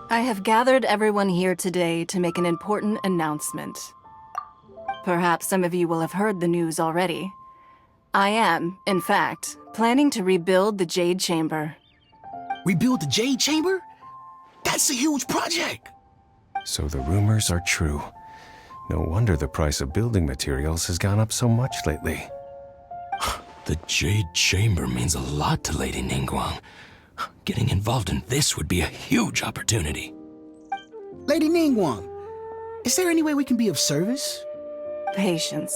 I have gathered everyone here today to make an important announcement. Perhaps some of you will have heard the news already. I am, in fact, planning to rebuild the Jade Chamber. Rebuild the Jade Chamber? That's a huge project! So the rumors are true. No wonder the price of building materials has gone up so much lately. The Jade Chamber means a lot to Lady Ningguang. Getting involved in this would be a huge opportunity. Lady Ningguang, is there any way we can be of service? Patience.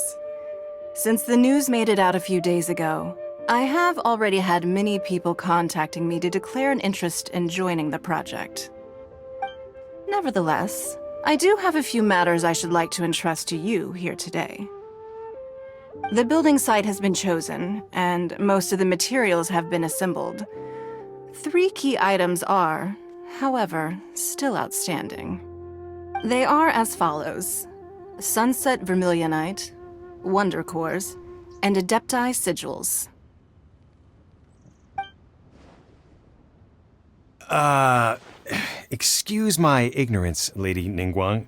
Since the news made it out a few days ago, I have already had many people contacting me to declare an interest in joining the project. Nevertheless, I do have a few matters I should like to entrust to you here today. The building site has been chosen, and most of the materials have been assembled. 3 key items are, however, still outstanding. They are as follows: Sunset Vermilionite, Wonder Cores, and Adepti Sigils. Excuse my ignorance, Lady Ningguang.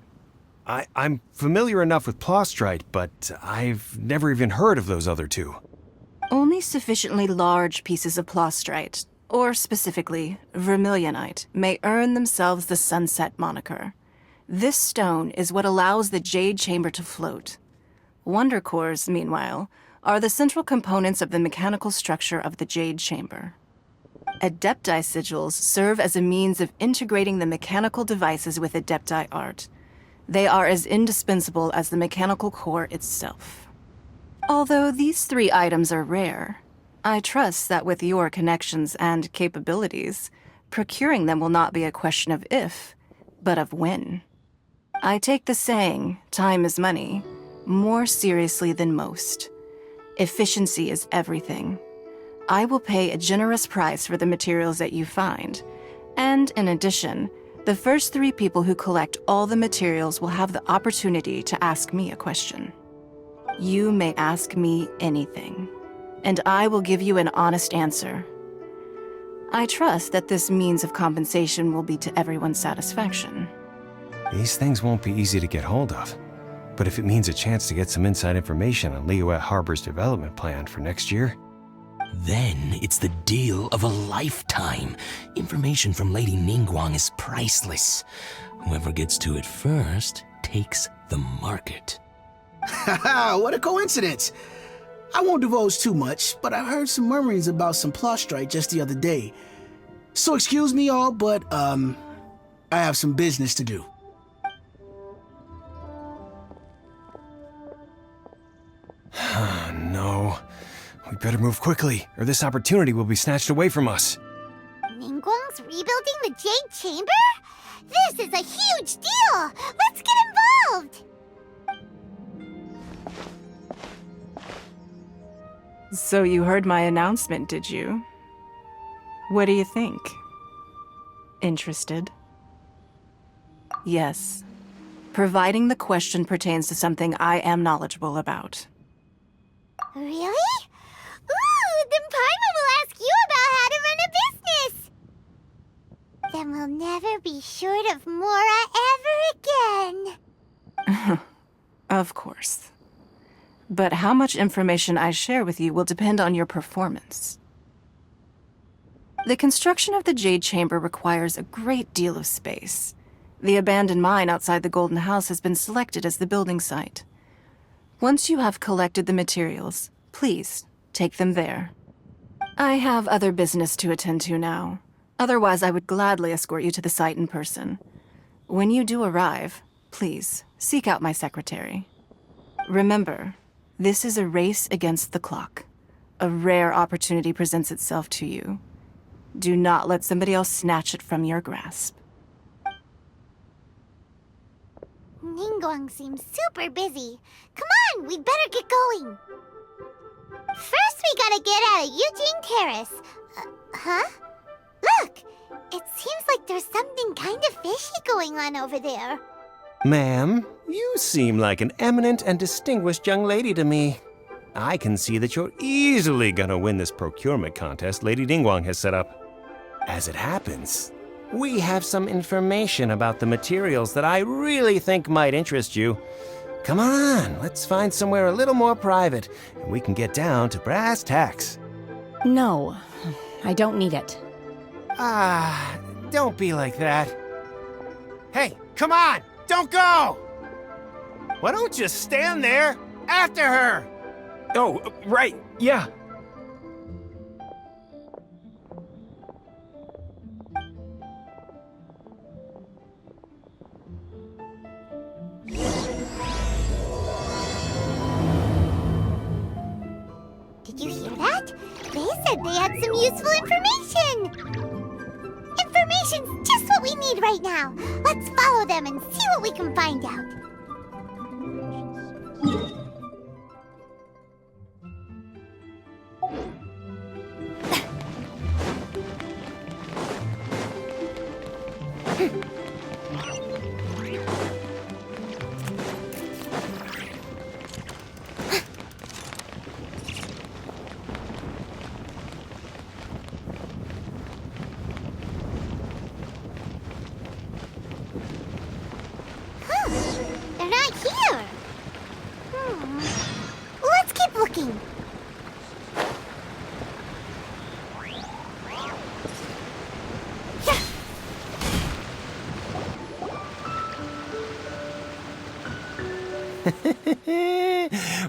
I'm familiar enough with Plostrite, but I've never even heard of those other 2. Only sufficiently large pieces of Plostrite, or specifically Vermilionite, may earn themselves the Sunset moniker. This stone is what allows the Jade Chamber to float. Wonder Cores, meanwhile, are the central components of the mechanical structure of the Jade Chamber. Adepti Sigils serve as a means of integrating the mechanical devices with Adepti art. They are as indispensable as the mechanical core itself. Although these 3 items are rare, I trust that with your connections and capabilities, procuring them will not be a question of if, but of when. I take the saying, time is money, more seriously than most. Efficiency is everything. I will pay a generous price for the materials that you find, and in addition, the first 3 people who collect all the materials will have the opportunity to ask me a question. You may ask me anything, and I will give you an honest answer. I trust that this means of compensation will be to everyone's satisfaction. These things won't be easy to get hold of. But if it means a chance to get some inside information on Liyue Harbor's development plan for next year, Then it's the deal of a lifetime. Information from Lady Ningguang is priceless. Whoever gets to it first takes the market. Haha, what a coincidence! I won't divulge too much, but I heard some murmurings about some Plostrite just the other day. So excuse me all, but, I have some business to do. no. We better move quickly, or this opportunity will be snatched away from us. Ningguang's rebuilding the Jade Chamber? This is a huge deal! Let's get involved! So you heard my announcement, did you? What do you think? Interested? Yes. Providing the question pertains to something I am knowledgeable about. Really? Ooh, then Paimon will ask you about how to run a business! Then we'll never be short of Mora ever again. Of course. But how much information I share with you will depend on your performance. The construction of the Jade Chamber requires a great deal of space. The abandoned mine outside the Golden House has been selected as the building site. Once you have collected the materials, please take them there. I have other business to attend to now. Otherwise, I would gladly escort you to the site in person. When you do arrive, please seek out my secretary. Remember, this is a race against the clock. A rare opportunity presents itself to you. Do not let somebody else snatch it from your grasp. Ningguang seems super busy. Come on, we better get going. First, we gotta get out of Eugene Terrace. Huh? Look! It seems like there's something kind of fishy going on over there. Ma'am, you seem like an eminent and distinguished young lady to me. I can see that you're easily gonna win this procurement contest Lady Ningguang has set up. As it happens, We have some information about the materials that I really think might interest you. Come on, let's find somewhere a little more private, and we can get down to brass tacks. No, I don't need it. Ah, don't be like that. Hey, come on, don't go! Why don't you stand there after her? Oh, right, yeah. Did you hear that? They said they had some useful information! Information's just what we need right now. Let's follow them and see what we can find out. They're not here. Let's keep looking.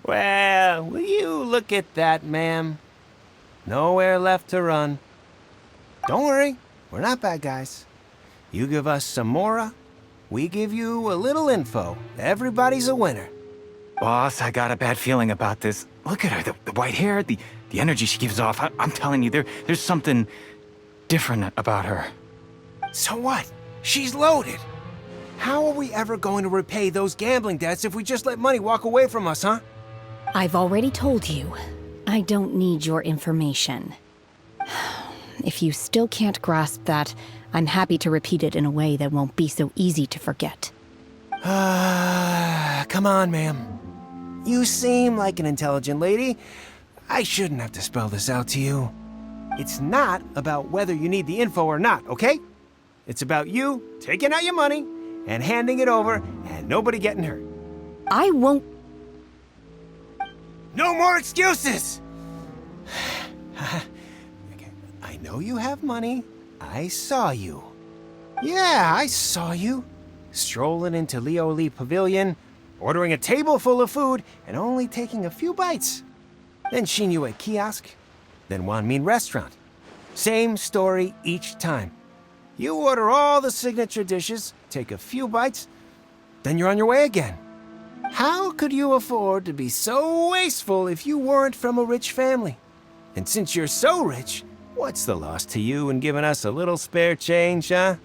Well, will you look at that, ma'am? Nowhere left to run. Don't worry, we're not bad guys. You give us some mora, we give you a little info. Everybody's a winner. Boss, I got a bad feeling about this. Look at her, the white hair, the energy she gives off. I'm telling you, there's something different about her. So what? She's loaded. How are we ever going to repay those gambling debts if we just let money walk away from us, huh? I've already told you, I don't need your information. If you still can't grasp that, I'm happy to repeat it in a way that won't be so easy to forget. Come on, ma'am. You seem like an intelligent lady. I shouldn't have to spell this out to you. It's not about whether you need the info or not, okay? It's about you taking out your money and handing it over and nobody getting hurt. I won't. No more excuses! Okay, I know you have money. I saw you. Yeah, I saw you. Strolling into Leo Lee Pavilion, ordering a table full of food, and only taking a few bites. Then Shinyue Kiosk, then Wanmin Restaurant. Same story each time. You order all the signature dishes, take a few bites, then you're on your way again. How could you afford to be so wasteful if you weren't from a rich family? And since you're so rich, what's the loss to you in giving us a little spare change, huh?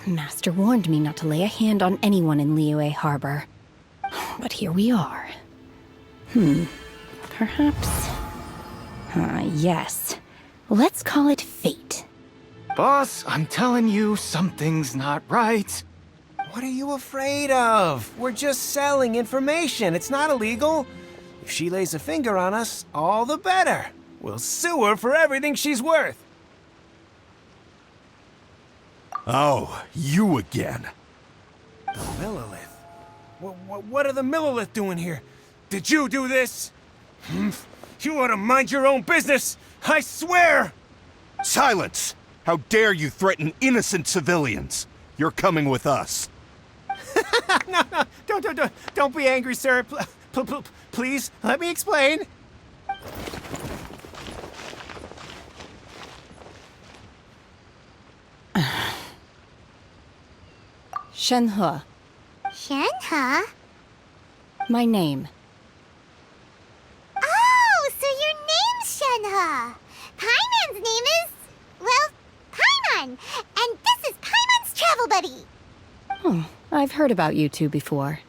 Master warned me not to lay a hand on anyone in Liyue Harbor. But here we are. Perhaps... yes. Let's call it fate. Boss, I'm telling you, something's not right. What are you afraid of? We're just selling information. It's not illegal. If she lays a finger on us, all the better. We'll sue her for everything she's worth. Oh, you again. The Millilith. What are the Millilith doing here? Did you do this? You ought to mind your own business. I swear! Silence! How dare you threaten innocent civilians? You're coming with us. No, don't be angry, sir. Please, let me explain. Shenhe, Shenhe? my name. Oh, so your name's Shenhe. Paimon's name is, well, Paimon. And this is Paimon's travel buddy. Oh, I've heard about you two before.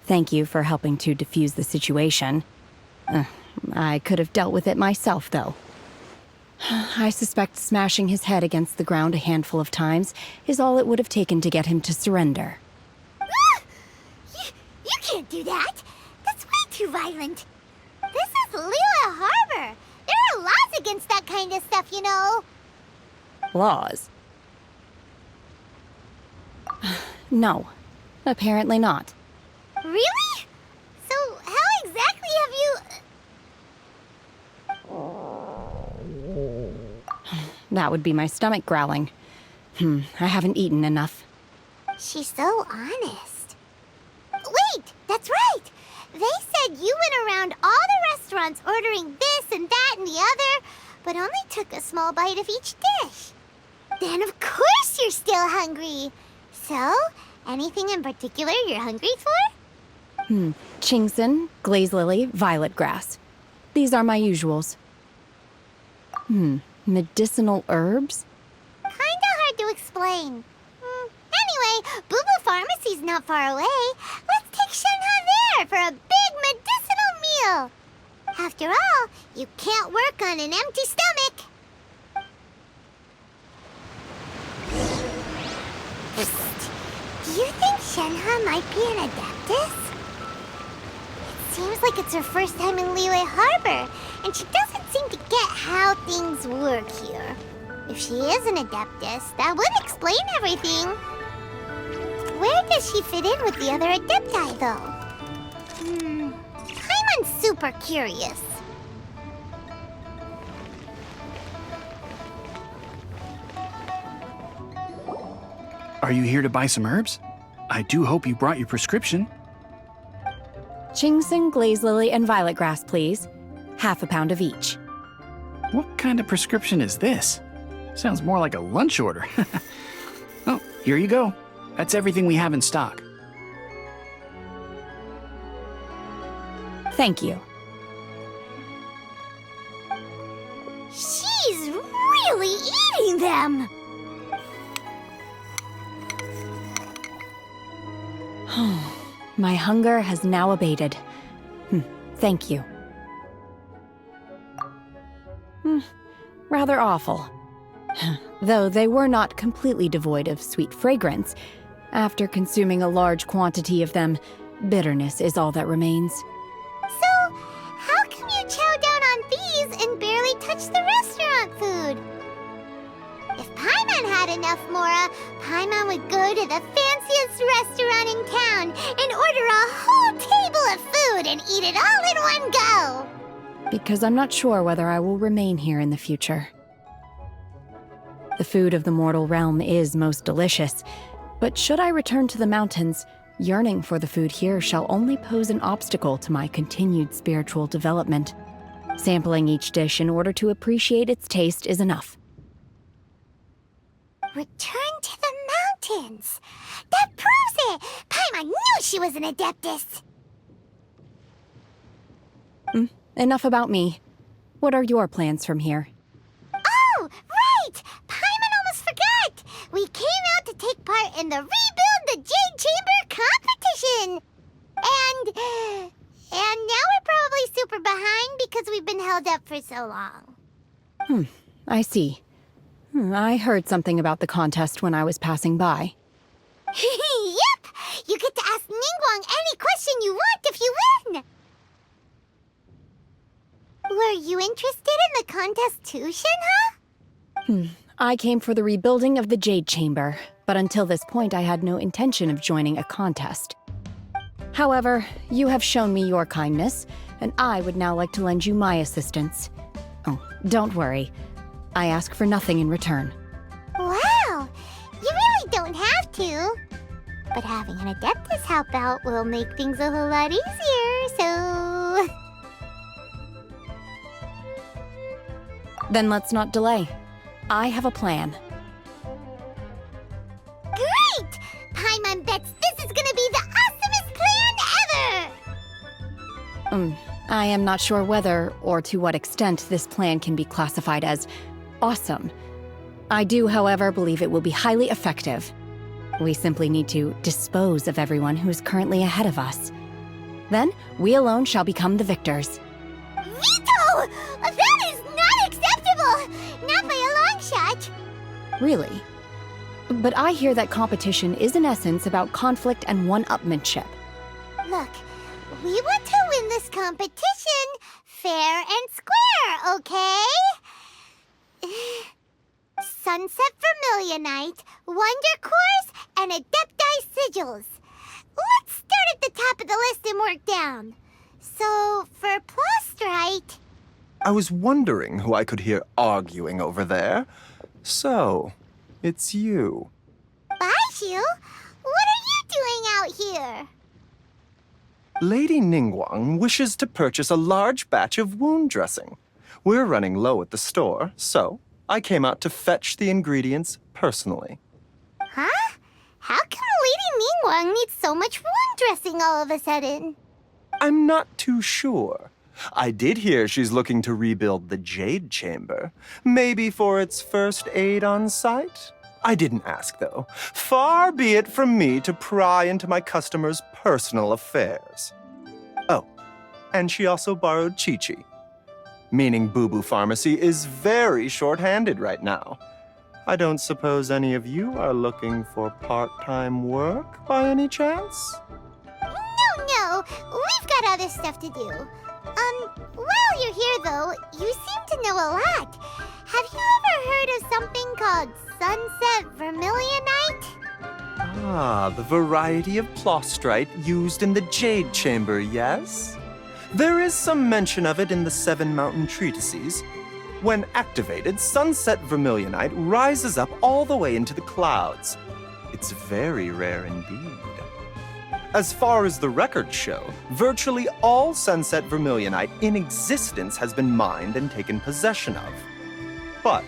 Thank you for helping to defuse the situation. I could have dealt with it myself, though. I suspect smashing his head against the ground a handful of times is all it would have taken to get him to surrender. You can't do that. That's way too violent. This is Liyue Harbor. There are laws against that kind of stuff, you know. Laws? No, apparently not. Really? So, how exactly have you... That would be my stomach growling. I haven't eaten enough. She's so honest. Wait, that's right! They said you went around all the restaurants ordering this and that and the other, but only took a small bite of each dish. Then of course you're still hungry. So, anything in particular you're hungry for? Chingson, glaze lily, violet grass. These are my usuals. Medicinal herbs? Kinda hard to explain. Anyway, Booba Pharmacy's not far away. Let's take Shenhe there for a big medicinal meal. After all, you can't work on an empty stomach. Psst. Do you think Shenhe might be an Adeptus? It seems like it's her first time in Liyue Harbor, and she doesn't seem to get how things work here. If she is an Adeptus, that would explain everything. Where does she fit in with the other Adepti, though? I'm super curious. Are you here to buy some herbs? I do hope you brought your prescription. Chingson, glaze lily, and violet grass, please. Half a pound of each. What kind of prescription is this? Sounds more like a lunch order. Oh, here you go. That's everything we have in stock. Thank you. She's really eating them! My hunger has now abated. Thank you. Rather awful. Though they were not completely devoid of sweet fragrance. After consuming a large quantity of them, bitterness is all that remains. So, how come you chow down on these and barely touch the restaurant food? If Paimon had enough Mora, Paimon would go to the fanciest restaurant in town and order a whole table of food and eat it all in one go. Because I'm not sure whether I will remain here in the future. The food of the mortal realm is most delicious, but should I return to the mountains, yearning for the food here shall only pose an obstacle to my continued spiritual development. Sampling each dish in order to appreciate its taste is enough. Return to the mountains! That proves it! Paimon knew she was an Adeptus! Enough about me. What are your plans from here? Oh, right! Paimon almost forgot! We came out to take part in the Rebuild the Jade Chamber competition! And now we're probably super behind because we've been held up for so long. I see. I heard something about the contest when I was passing by. Yep! You get to ask Ningguang any question you want if you win! Were you interested in the contest too, Shenhe? I came for the rebuilding of the Jade Chamber, but until this point I had no intention of joining a contest. However, you have shown me your kindness, and I would now like to lend you my assistance. Oh, don't worry. I ask for nothing in return. Wow! You really don't have to. But having an Adeptus help out will make things a whole lot easier, so... Then let's not delay. I have a plan. Great! Paimon bets this is gonna be the awesomest plan ever! I am not sure whether or to what extent this plan can be classified as awesome. I do, however, believe it will be highly effective. We simply need to dispose of everyone who is currently ahead of us. Then, we alone shall become the victors. Vito! That is not acceptable! Not by a long shot! Really? But I hear that competition is in essence about conflict and one-upmanship. Look, we want to win this competition fair and square, okay? Sunset Vermilionite, Wonder Cores, and Adepti Sigils. Let's start at the top of the list and work down. So, for Plostrite... I was wondering who I could hear arguing over there. So, it's you. Baizhu? What are you doing out here? Lady Ningguang wishes to purchase a large batch of wound dressing. We're running low at the store, so I came out to fetch the ingredients personally. Huh? How come Lady Ningguang needs so much wound dressing all of a sudden? I'm not too sure. I did hear she's looking to rebuild the Jade Chamber. Maybe for its first aid on site? I didn't ask, though. Far be it from me to pry into my customers' personal affairs. Oh, and she also borrowed Chi-Chi. Meaning Boo Boo Pharmacy is very short-handed right now. I don't suppose any of you are looking for part-time work by any chance? No, we've got other stuff to do. While you're here though, you seem to know a lot. Have you ever heard of something called Sunset Vermilionite? Ah, the variety of plostrite used in the Jade Chamber, yes? There is some mention of it in the Seven Mountain Treatises. When activated, Sunset Vermilionite rises up all the way into the clouds. It's very rare indeed. As far as the records show, virtually all Sunset Vermilionite in existence has been mined and taken possession of. But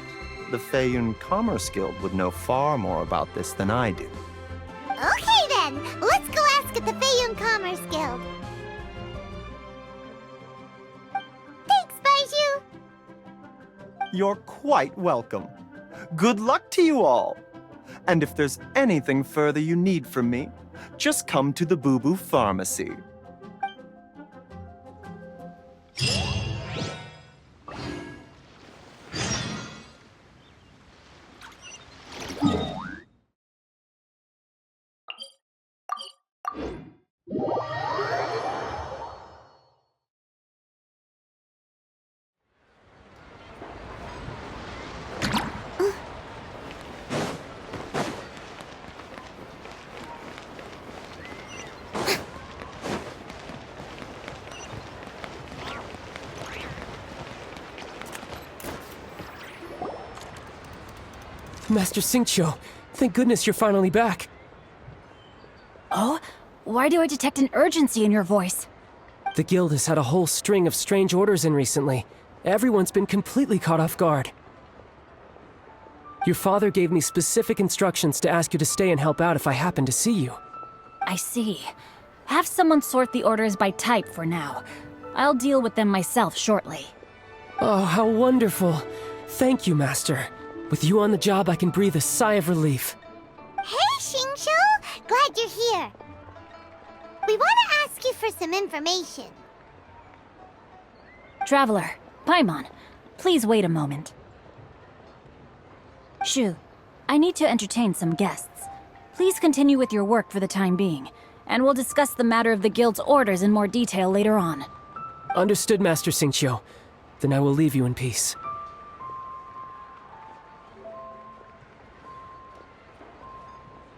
the Feiyun Commerce Guild would know far more about this than I do. Okay then, let's go ask at the Feiyun Commerce Guild. Thanks, Baizhu. You're quite welcome. Good luck to you all. And if there's anything further you need from me, just come to the Boo Boo Pharmacy. Master Xingqiu, thank goodness you're finally back. Oh? Why do I detect an urgency in your voice? The guild has had a whole string of strange orders in recently. Everyone's been completely caught off guard. Your father gave me specific instructions to ask you to stay and help out if I happen to see you. I see. Have someone sort the orders by type for now. I'll deal with them myself shortly. Oh, how wonderful. Thank you, Master. With you on the job, I can breathe a sigh of relief. Hey, Xingqiu! Glad you're here. We want to ask you for some information. Traveler, Paimon, please wait a moment. Shu, I need to entertain some guests. Please continue with your work for the time being, and we'll discuss the matter of the guild's orders in more detail later on. Understood, Master Xingqiu. Then I will leave you in peace.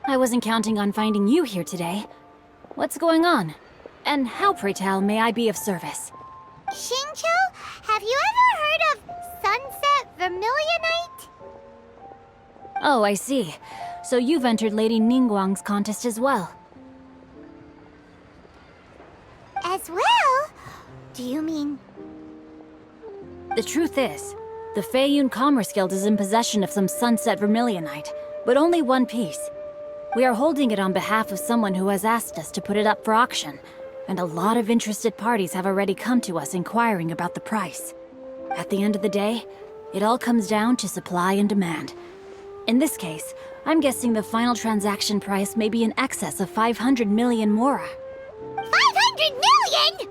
I wasn't counting on finding you here today. What's going on? And how, pray tell, may I be of service? Xingqiu, have you ever heard of Sunset Vermilionite? Oh, I see. So you've entered Lady Ningguang's contest as well. As well? Do you mean... The truth is, the Feiyun Commerce Guild is in possession of some Sunset Vermilionite, but only one piece. We are holding it on behalf of someone who has asked us to put it up for auction, and a lot of interested parties have already come to us inquiring about the price. At the end of the day, it all comes down to supply and demand. In this case, I'm guessing the final transaction price may be in excess of 500 million mora. 500 million?!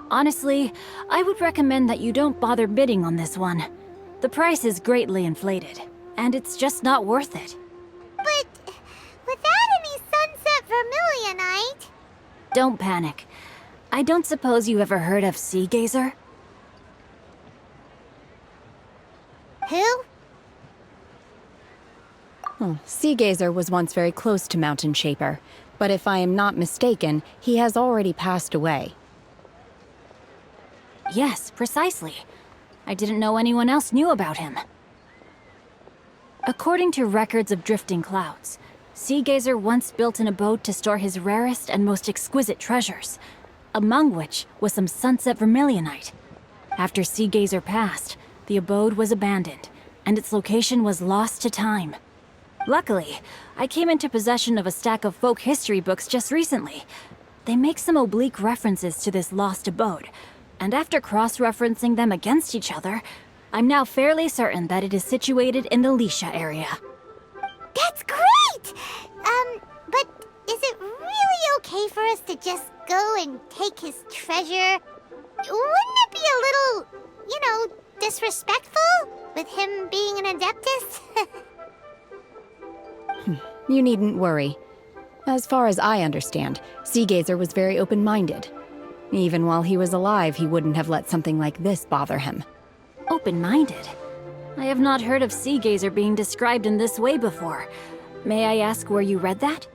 Honestly, I would recommend that you don't bother bidding on this one. The price is greatly inflated, and it's just not worth it. But without any Sunset Vermilionite... Don't panic. I don't suppose you ever heard of Sea Gazer? Who? Sea Gazer was once very close to Mountain Shaper, but if I am not mistaken, he has already passed away. Yes, precisely. I didn't know anyone else knew about him. According to records of drifting clouds, Sea Gazer once built an abode to store his rarest and most exquisite treasures, among which was some sunset vermilionite. After Sea Gazer passed, the abode was abandoned, and its location was lost to time. Luckily, I came into possession of a stack of folk history books just recently. They make some oblique references to this lost abode, and after cross-referencing them against each other, I'm now fairly certain that it is situated in the Lisha area. That's great! But is it really okay for us to just go and take his treasure? Wouldn't it be a little, disrespectful with him being an Adeptus? You needn't worry. As far as I understand, Sea Gazer was very open-minded. Even while he was alive, he wouldn't have let something like this bother him. Open-minded? I have not heard of Sea Gazer being described in this way before. May I ask where you read that?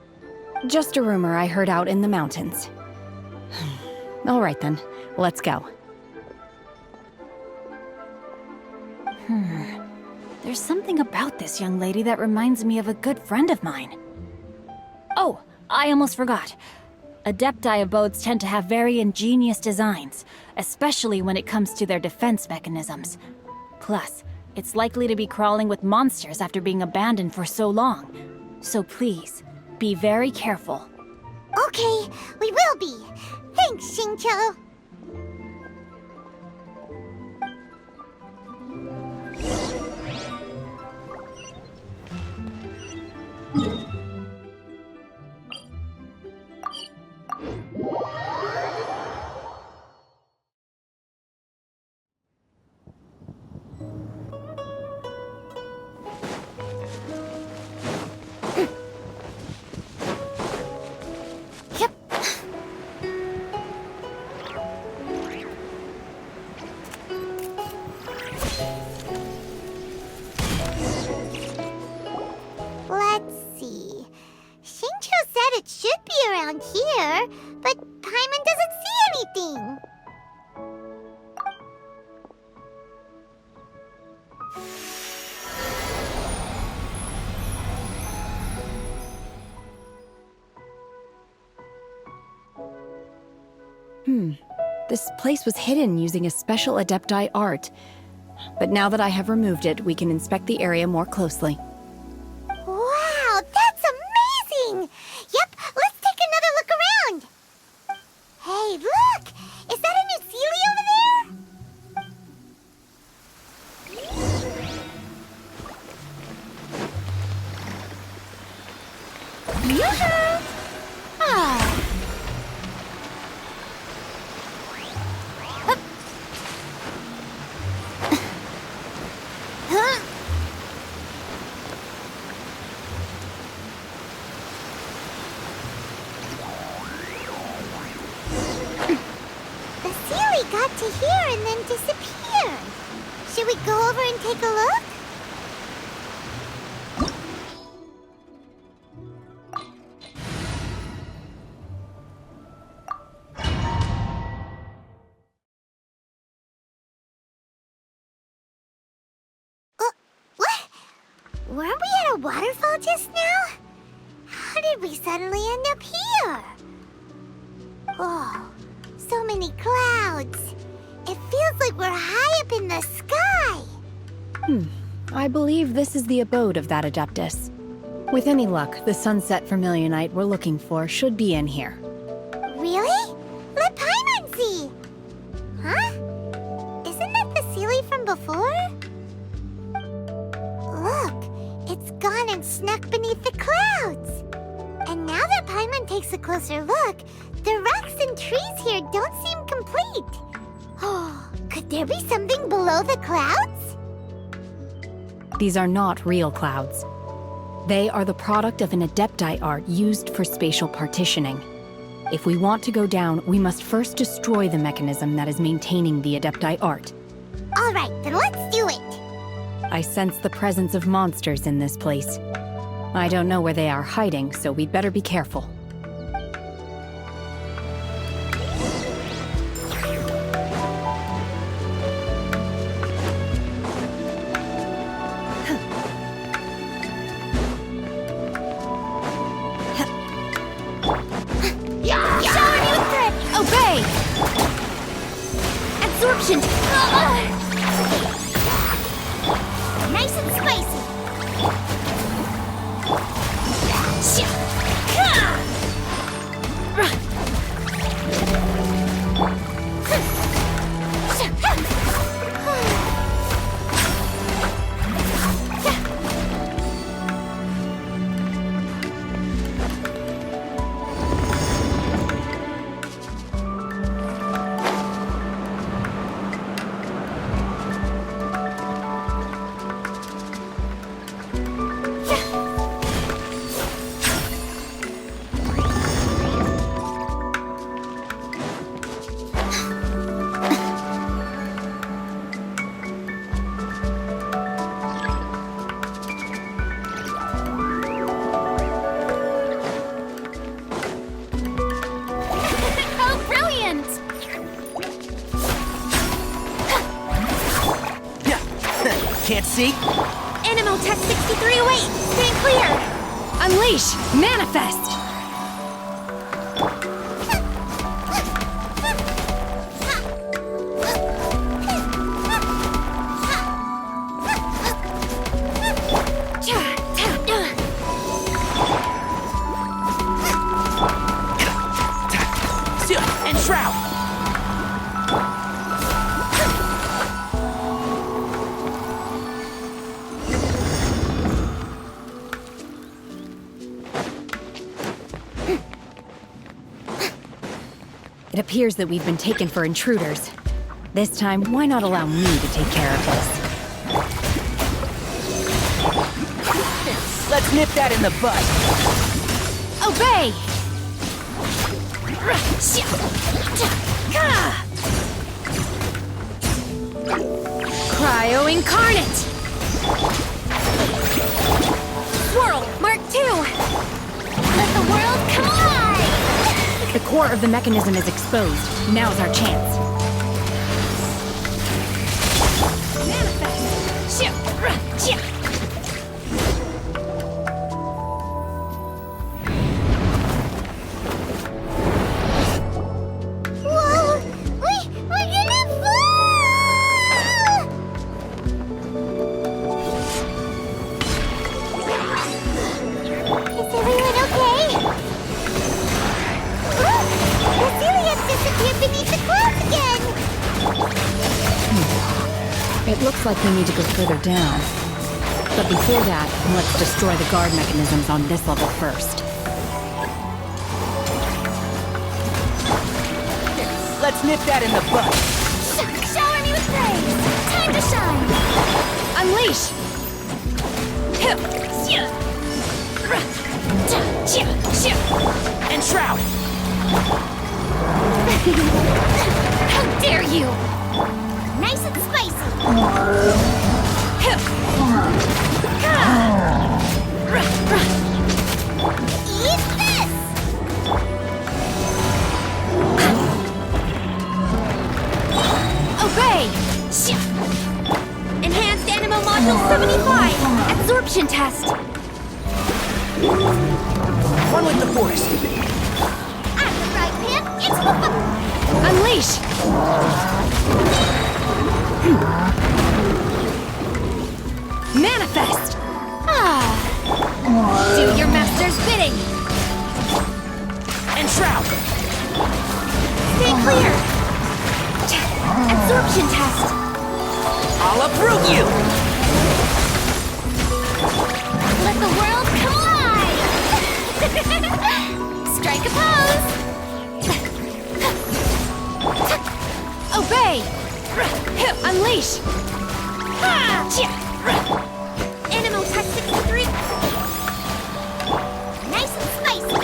Just a rumor I heard out in the mountains. All right then, let's go. There's something about this young lady that reminds me of a good friend of mine. Oh, I almost forgot. Adepti abodes tend to have very ingenious designs, especially when it comes to their defense mechanisms. Plus, it's likely to be crawling with monsters after being abandoned for so long. So please, be very careful. Okay, we will be. Thanks, Xingqiu. Let's see. Xingqiu said it should be around here, but Paimon doesn't see anything. This place was hidden using a special Adepti art. But now that I have removed it, we can inspect the area more closely. Wow, that's amazing! Yep, let's take another look around. Hey, look! Is that a new Seelie over there? Yoo-hoo! Ah. Huh? The Seelie got to here and then disappeared. Should we go over and take a look? What? Weren't we at a waterfall just now? How did we suddenly end up here? Oh, so many clouds. It feels like we're high up in the sky. I believe this is the abode of that Adeptus. With any luck, the sunset vermilionite we're looking for should be in here. Really? Let Paimon see. Huh? Isn't that the Seelie from before? Look, it's gone and snuck beneath the clouds. And now that Paimon takes a closer look, the rocks and trees here don't seem complete. Oh, could there be something below the clouds? These are not real clouds. They are the product of an Adepti art used for spatial partitioning. If we want to go down, we must first destroy the mechanism that is maintaining the Adepti art. All right, then let's do it. I sense the presence of monsters in this place. I don't know where they are hiding, so we'd better be careful. Shower me with grit! Obey! Absorption! Nice and spicy! Oh, brilliant! Can't see? Animo Test 6308! Stand clear! Unleash! Manifest! And Shroud! It appears that we've been taken for intruders. This time, why not allow me to take care of this? Let's nip that in the bud. Obey! Cryo Incarnate! Swirl! Mark II! Let the world come alive! The core of the mechanism is exposed. Now's our chance. Whoa! We're gonna fall! Is everyone okay? The Celiac disappeared beneath the clouds again! It looks like we need to go further down. But before that, let's destroy the guard mechanisms on this level first. Let's nip that in the bud. Shower me with praise! Time to shine! Unleash! And Shroud! How dare you! Nice and spicy! Eat this! Obey! Enhanced Animo Module 75! Absorption test! One with the Force. I'm the right man! It's Unleash! Manifest! Do your master's bidding! And Shroud! Stay clear! Absorption test! I'll uproot you! Let the world come alive! Strike a pose! Obey! Unleash! Animo Tech 63! Nice and spicy!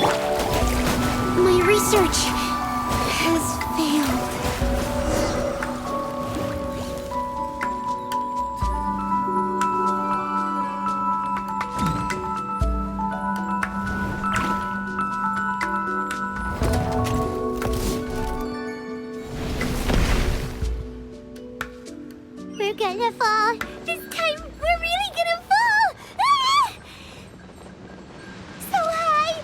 My research has failed. gonna fall. This time, we're really gonna fall. Ah! So high.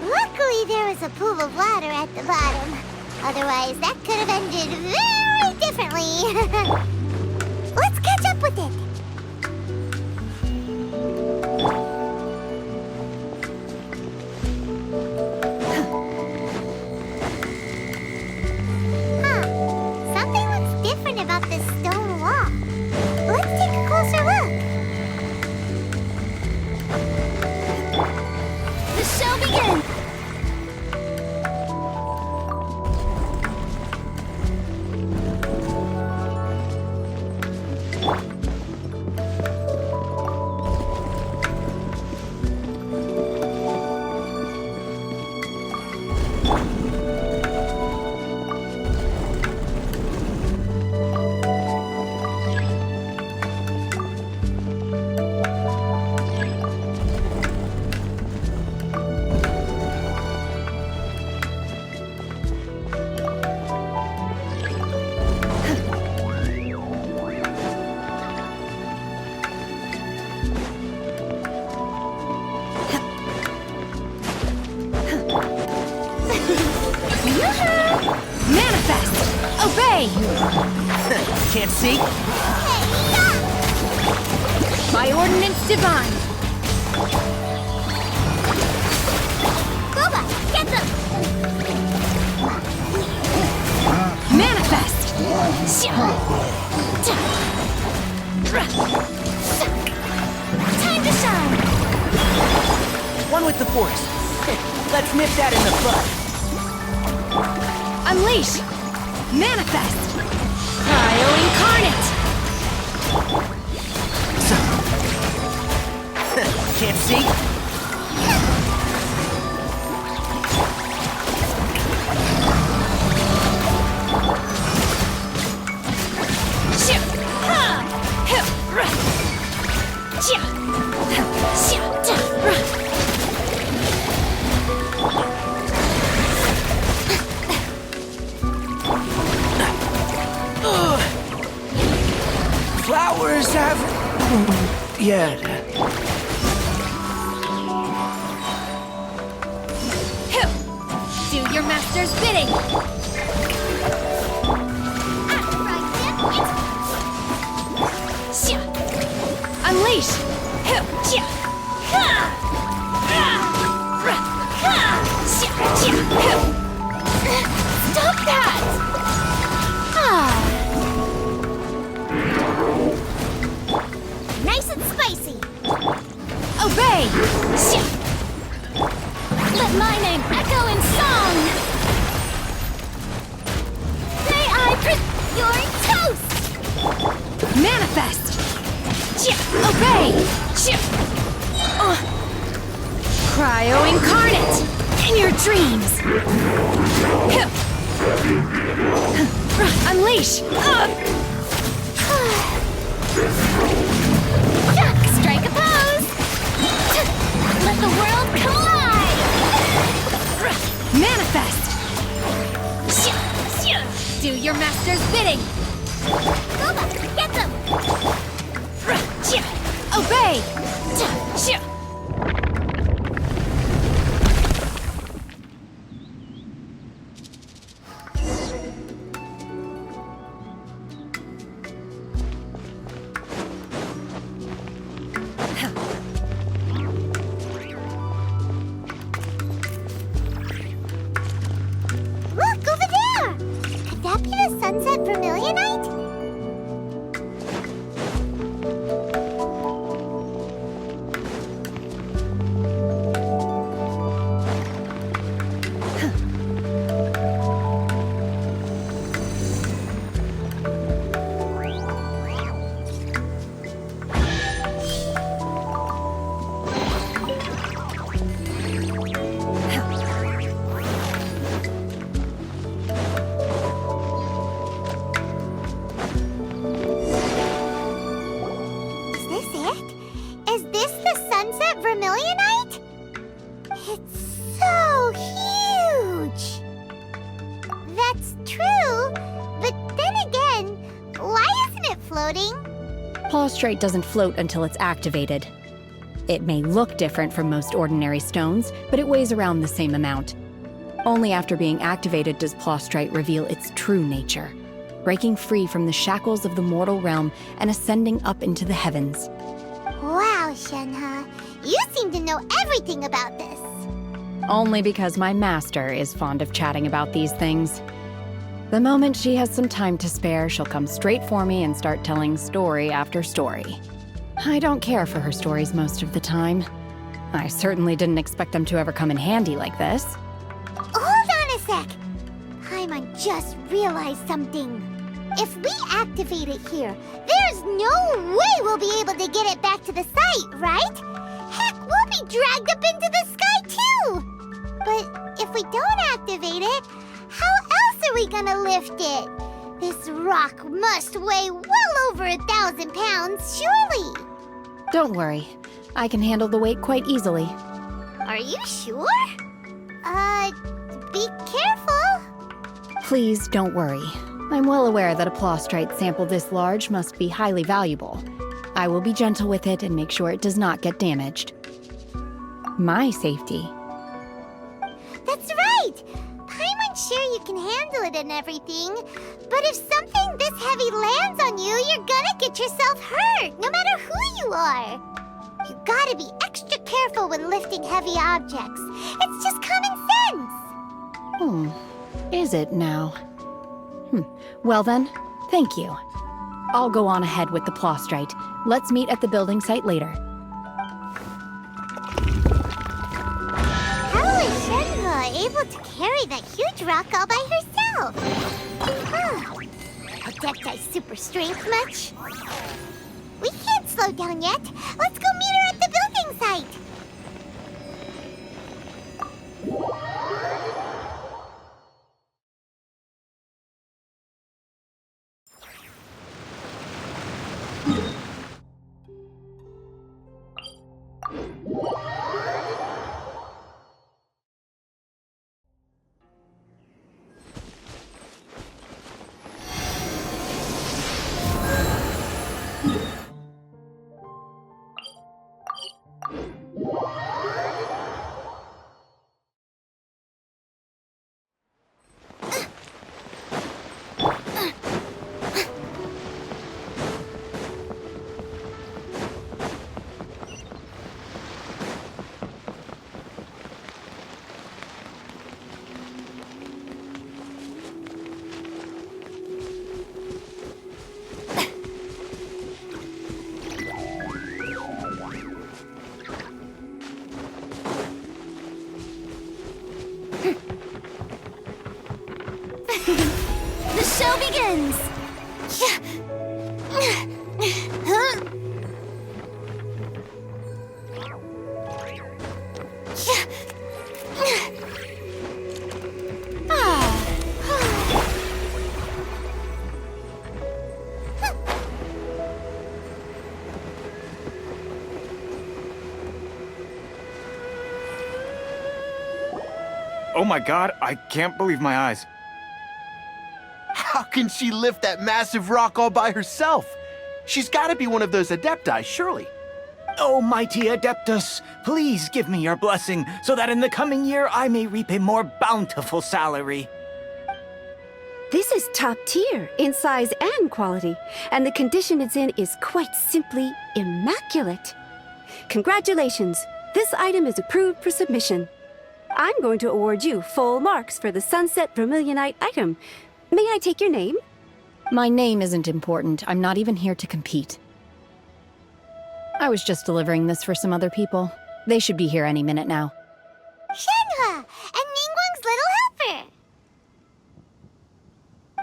Luckily, there was a pool of water at the bottom. Otherwise, that could have ended very differently. Let's catch up with it. Something looks different about this stone wall. Let's take a closer look. The show begins! Manifest! Obey! Can't see? By ordinance divine! Boba, get them! Manifest! Time to shine! One with the Force. Let's nip that in the bud. Unleash! Manifest! Cryo incarnate! Can't see? Flowers have... yet. Do your master's bidding! Unleash! Stop that! Nice and spicy. Obey! Let my name echo in song. May I your toast. Manifest! Obey! Cryo incarnate! In your dreams! Unleash! Strike a pose. Let the world collide. Manifest! Do your master's bidding! Boba, get them. Obey! Look over there. Could that be the sunset vermilionite? Plaustrite doesn't float until it's activated. It may look different from most ordinary stones, but it weighs around the same amount. Only after being activated does Plaustrite reveal its true nature, breaking free from the shackles of the mortal realm and ascending up into the heavens. Wow, Shenhe. You seem to know everything about this. Only because my master is fond of chatting about these things. The moment she has some time to spare, she'll come straight for me and start telling story after story. I don't care for her stories most of the time. I certainly didn't expect them to ever come in handy like this. Hold on a sec. Paimon just realized something. If we activate it here, there's no way we'll be able to get it back to the site, right? Heck, we'll be dragged up into the sky too! But if we don't activate it, how else are we gonna lift it? This rock must weigh well over 1,000 pounds, surely! Don't worry. I can handle the weight quite easily. Are you sure? Be careful! Please don't worry. I'm well aware that a Plaustrite sample this large must be highly valuable. I will be gentle with it and make sure it does not get damaged. My safety. That's right! Paimon's sure you can handle it and everything, but if something this heavy lands on you, you're gonna get yourself hurt, no matter who you are. You gotta be extra careful when lifting heavy objects. It's just common sense! Is it now? Well then, thank you. I'll go on ahead with the Plaustrite. Let's meet at the building site later. How is Shenhe able to carry that huge rock all by herself? Adepti super strength much? We can't slow down yet. Let's go meet her at the building site. The show begins! Oh my god, I can't believe my eyes. How can she lift that massive rock all by herself? She's gotta be one of those Adepti, surely. Oh, mighty Adeptus, please give me your blessing so that in the coming year I may reap a more bountiful salary. This is top tier in size and quality, and the condition it's in is quite simply immaculate. Congratulations, this item is approved for submission. I'm going to award you full marks for the Sunset Vermilionite item. May I take your name? My name isn't important. I'm not even here to compete. I was just delivering this for some other people. They should be here any minute now. Shenhe and Ningguang's little helper!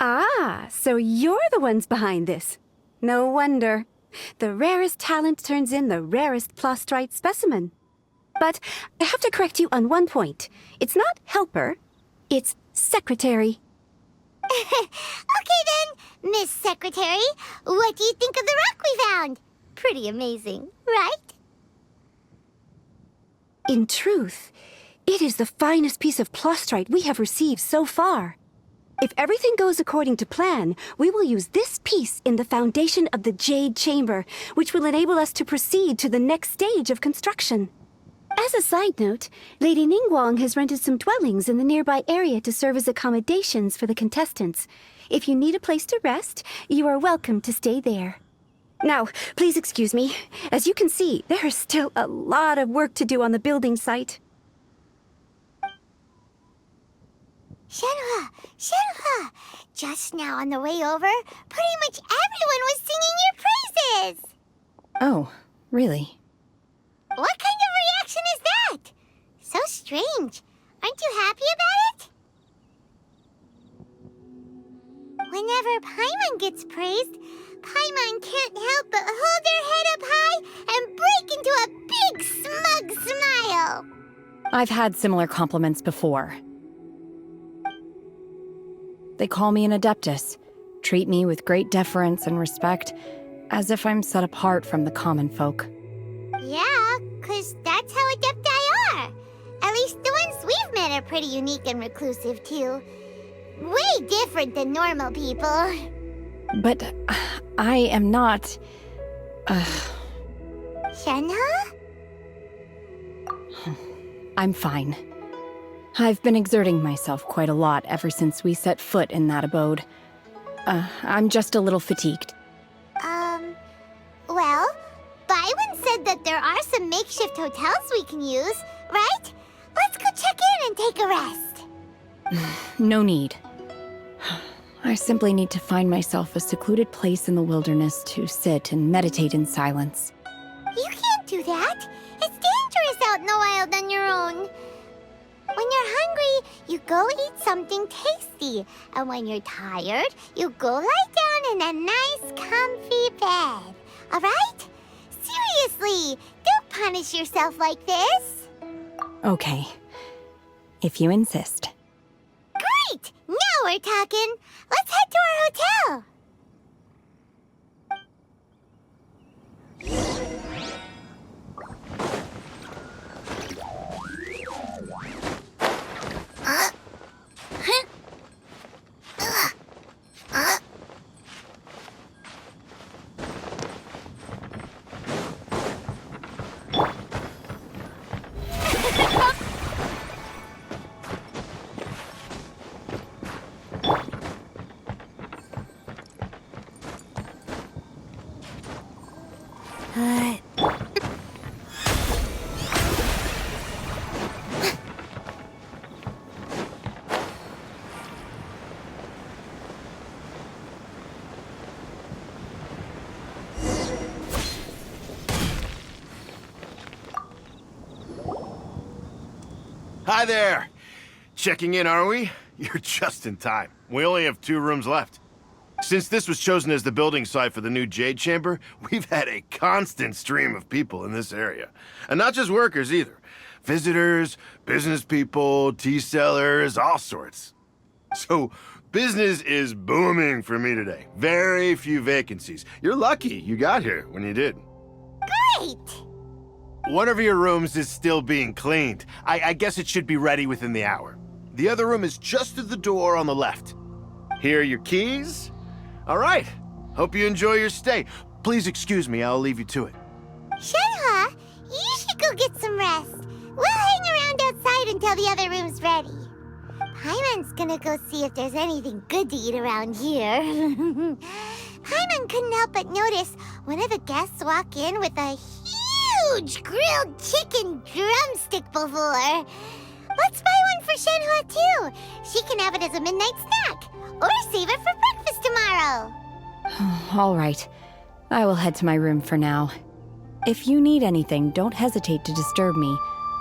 Ah, so you're the ones behind this. No wonder. The rarest talent turns in the rarest Plaustrite specimen. But I have to correct you on one point. It's not helper, it's secretary. Okay then, Miss Secretary, what do you think of the rock we found? Pretty amazing, right? In truth, it is the finest piece of Plaustrite we have received so far. If everything goes according to plan, we will use this piece in the foundation of the Jade Chamber, which will enable us to proceed to the next stage of construction. As a side note, Lady Ningguang has rented some dwellings in the nearby area to serve as accommodations for the contestants. If you need a place to rest, you are welcome to stay there. Now, please excuse me. As you can see, there is still a lot of work to do on the building site. Shenhua! Shenhua! Just now on the way over, pretty much everyone was singing your praises! Oh, really? What kind of reaction is that? So strange. Aren't you happy about it? Whenever Paimon gets praised, Paimon can't help but hold her head up high and break into a big smug smile. I've had similar compliments before. They call me an Adeptus, treat me with great deference and respect, as if I'm set apart from the common folk. Yeah, 'cause that's how Adepti are. At least the ones we've met are pretty unique and reclusive, too. Way different than normal people. But I am not... Shenhua? I'm fine. I've been exerting myself quite a lot ever since we set foot in that abode. I'm just a little fatigued. Well, Byron said that there are some makeshift hotels we can use, right? Let's go check in and take a rest. No need. I simply need to find myself a secluded place in the wilderness to sit and meditate in silence. You can't do that. It's dangerous out in the wild on your own. When you're hungry, you go eat something tasty. And when you're tired, you go lie down in a nice, comfy bed. All right? Seriously, don't punish yourself like this. Okay. If you insist. Great! Now we're talking. Let's head to our hotel. Hi there! Checking in, are we? You're just in time. We only have 2 rooms left. Since this was chosen as the building site for the new Jade Chamber, we've had a constant stream of people in this area. And not just workers either. Visitors, business people, tea sellers, all sorts. So, business is booming for me today. Very few vacancies. You're lucky you got here when you did. Great! One of your rooms is still being cleaned. I guess it should be ready within the hour. The other room is just through the door on the left. Here are your keys. All right. Hope you enjoy your stay. Please excuse me, I'll leave you to it. Shenhua, you should go get some rest. We'll hang around outside until the other room's ready. Paimon's gonna go see if there's anything good to eat around here. Paimon couldn't help but notice one of the guests walk in with a huge grilled chicken drumstick before. Let's buy one for Shenhua too. She can have it as a midnight snack. Or save it for breakfast tomorrow. All right. I will head to my room for now. If you need anything, don't hesitate to disturb me.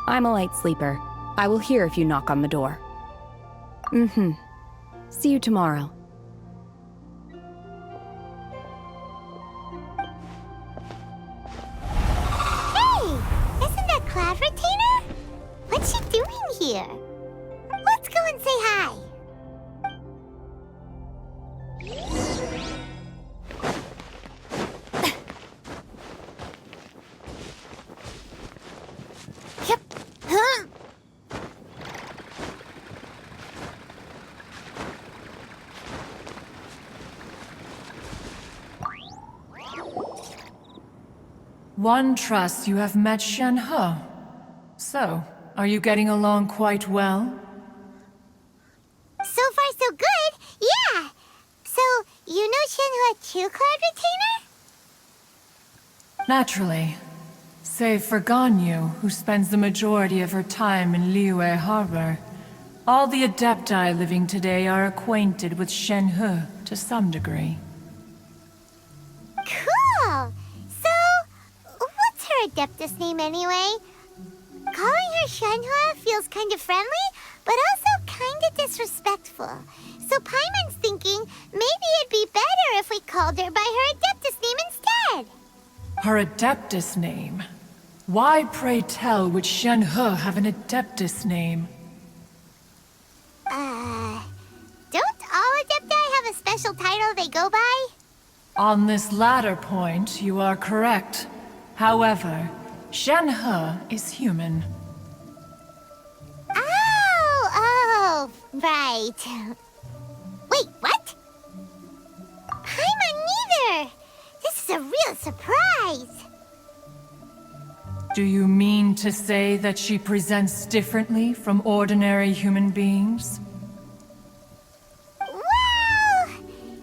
I'm a light sleeper. I will hear if you knock on the door. See you tomorrow. Hey! Isn't that Cloud Retainer? What's she doing here? Let's go and say hi. Yep. Huh? One trusts you have met Shen-He. So, are you getting along quite well? So far, so good. Yeah. So, you know Shen-He too, Cloud Retainer? Naturally. Save for Ganyu, who spends the majority of her time in Liyue Harbor. All the Adepti living today are acquainted with Shen-He to some degree. Cool! So, what's her Adeptus name anyway? Calling her Shen-He feels kind of friendly, but also kind of disrespectful. So Paimon's thinking maybe it'd be better if we called her by her Adeptus name instead. Her Adeptus name? Why, pray tell, would Shen-He have an Adeptus name? Don't all Adepti have a special title they go by? On this latter point, you are correct. However, Shen-He is human. Oh, right. Wait, what? Paimon neither! This is a real surprise! Do you mean to say that she presents differently from ordinary human beings? Well,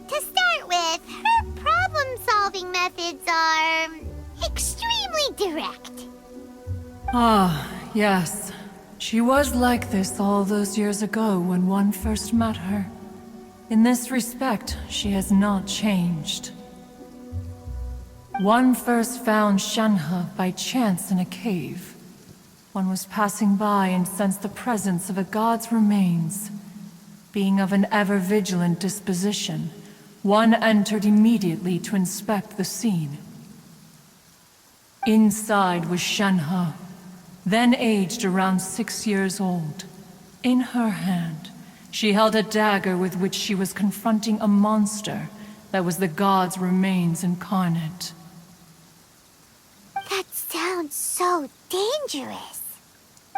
to start with, her problem-solving methods are extremely direct. Ah, yes. She was like this all those years ago when one first met her. In this respect, she has not changed. One first found Shen-He by chance in a cave. One was passing by and sensed the presence of a god's remains. Being of an ever-vigilant disposition, one entered immediately to inspect the scene. Inside was Shen-He, then aged around 6 years old. In her hand, she held a dagger with which she was confronting a monster that was the god's remains incarnate. That sounds so dangerous.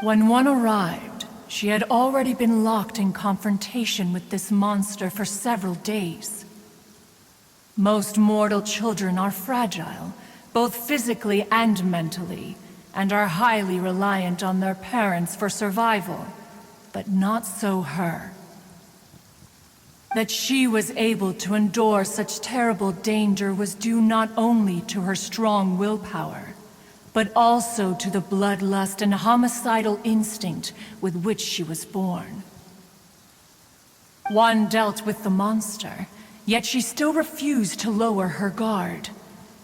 When one arrived, she had already been locked in confrontation with this monster for several days. Most mortal children are fragile, both physically and mentally, and are highly reliant on their parents for survival. But not so her. That she was able to endure such terrible danger was due not only to her strong willpower, but also to the bloodlust and homicidal instinct with which she was born. One dealt with the monster, yet she still refused to lower her guard.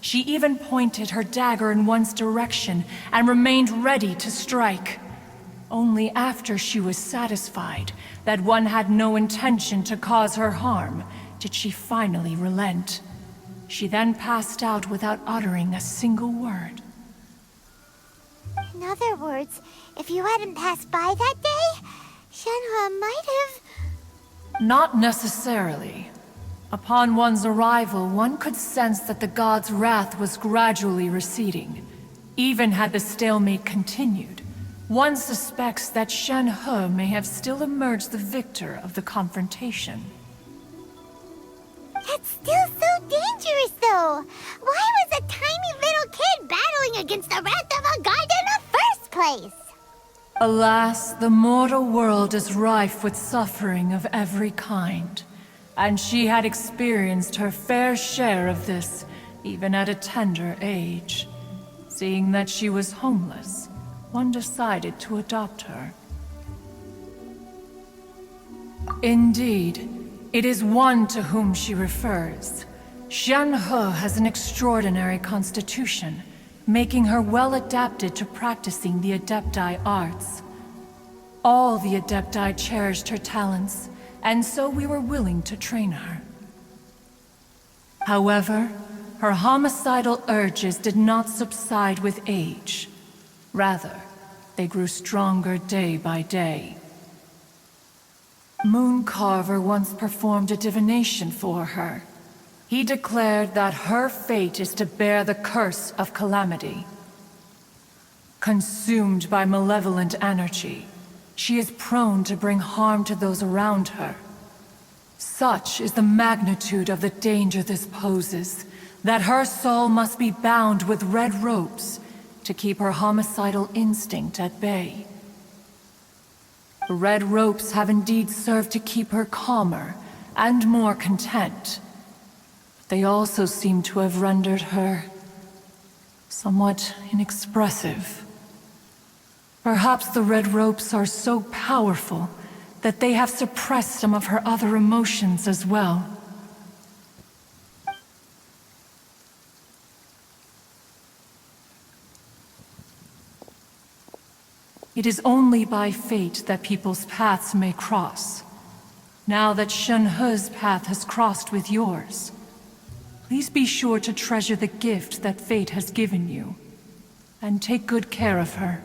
She even pointed her dagger in one's direction and remained ready to strike. Only after she was satisfied that one had no intention to cause her harm did she finally relent. She then passed out without uttering a single word. In other words, if you hadn't passed by that day, Shen-He might have... Not necessarily. Upon one's arrival, one could sense that the god's wrath was gradually receding. Even had the stalemate continued, one suspects that Shen-He may have still emerged the victor of the confrontation. That's still so dangerous, though. Why was a tiny little kid battling against the wrath of a god in the first place? Alas, the mortal world is rife with suffering of every kind. And she had experienced her fair share of this, even at a tender age. Seeing that she was homeless, one decided to adopt her. Indeed, it is one to whom she refers. Shen-He has an extraordinary constitution, making her well adapted to practicing the Adepti arts. All the Adepti cherished her talents, and so we were willing to train her. However, her homicidal urges did not subside with age. Rather, they grew stronger day by day. Mooncarver once performed a divination for her. He declared that her fate is to bear the curse of calamity. Consumed by malevolent energy, she is prone to bring harm to those around her. Such is the magnitude of the danger this poses, that her soul must be bound with red ropes to keep her homicidal instinct at bay. The red ropes have indeed served to keep her calmer and more content. But they also seem to have rendered her somewhat inexpressive. Perhaps the red ropes are so powerful that they have suppressed some of her other emotions as well. It is only by fate that people's paths may cross. Now that Shen-He's path has crossed with yours, please be sure to treasure the gift that fate has given you, and take good care of her.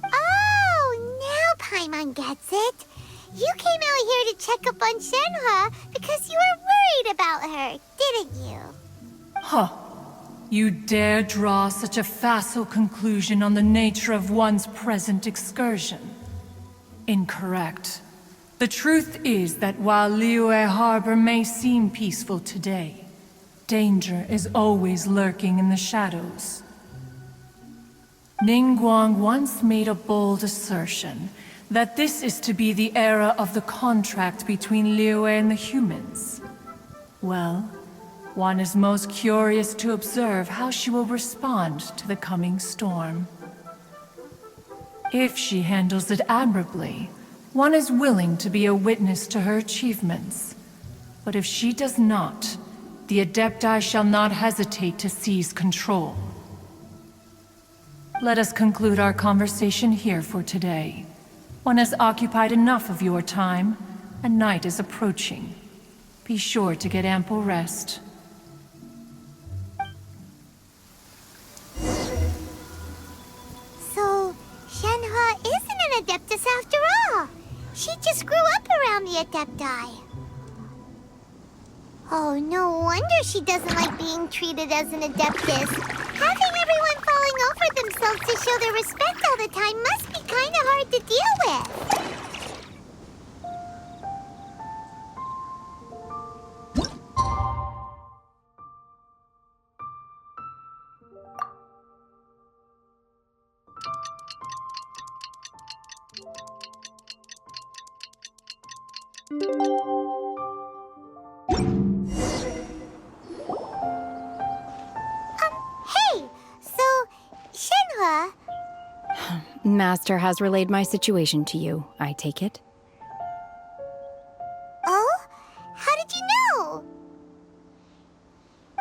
Oh, now Paimon gets it. You came out here to check up on Shenhe because you were worried about her, didn't you? Huh. You dare draw such a facile conclusion on the nature of one's present excursion? Incorrect. The truth is that while Liyue Harbor may seem peaceful today, danger is always lurking in the shadows. Ningguang once made a bold assertion that this is to be the era of the contract between Liyue and the humans. Well, one is most curious to observe how she will respond to the coming storm. If she handles it admirably, one is willing to be a witness to her achievements. But if she does not, the Adepti shall not hesitate to seize control. Let us conclude our conversation here for today. One has occupied enough of your time, and night is approaching. Be sure to get ample rest. So, Shenhe isn't an Adeptus after all. She just grew up around the Adepti. Oh, no wonder she doesn't like being treated as an Adeptus. Having everyone falling over themselves to show their respect all the time must be kind of hard to deal with. Hey! So, Shenhe... Master has relayed my situation to you, I take it. Oh? How did you know?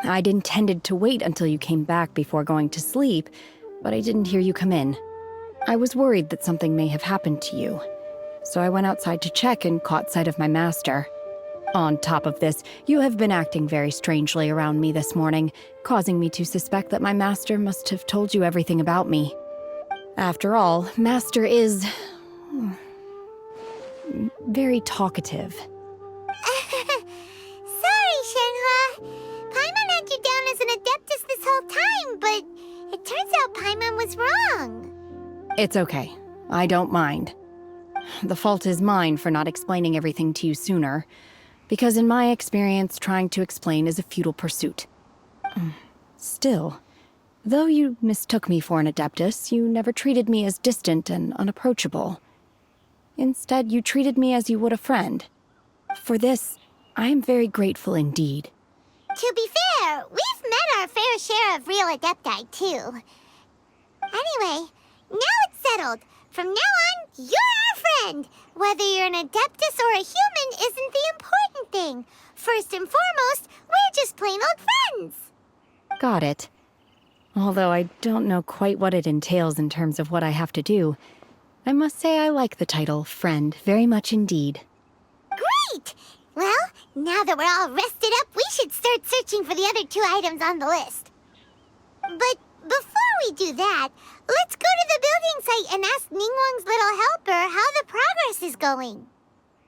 I'd intended to wait until you came back before going to sleep, but I didn't hear you come in. I was worried that something may have happened to you, so I went outside to check and caught sight of my master. On top of this, you have been acting very strangely around me this morning, causing me to suspect that my master must have told you everything about me. After all, Master is... very talkative. Sorry, Shenhe. Paimon had you down as an Adeptus this whole time, but it turns out Paimon was wrong. It's okay. I don't mind. The fault is mine for not explaining everything to you sooner, because in my experience, trying to explain is a futile pursuit. Still, though you mistook me for an Adeptus, you never treated me as distant and unapproachable. Instead, you treated me as you would a friend. For this, I am very grateful indeed. To be fair, we've met our fair share of real Adepti, too. Anyway, now it's settled. From now on, you're our friend. Whether you're an Adeptus or a human isn't the important thing. First and foremost, we're just plain old friends. Got it. Although I don't know quite what it entails in terms of what I have to do, I must say I like the title friend very much indeed. Great! Well, now that we're all rested up, we should start searching for the other 2 items on the list. But before we do that, let's go to the building site and ask Ningguang's little helper how the progress is going.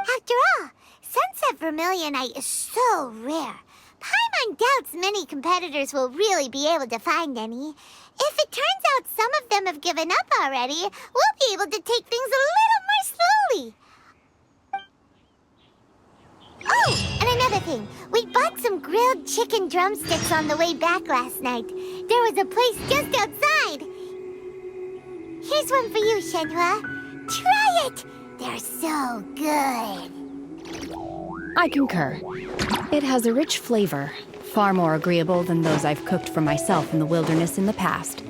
After all, Sunset Vermilionite is so rare. Paimon doubts many competitors will really be able to find any. If it turns out some of them have given up already, we'll be able to take things a little more slowly. Oh, and another thing. starving. We bought some grilled chicken drumsticks on the way back last night. There was a place just outside. Here's one for you, Shenhua. Try it! They're so good. I concur. It has a rich flavor, far more agreeable than those I've cooked for myself in the wilderness in the past.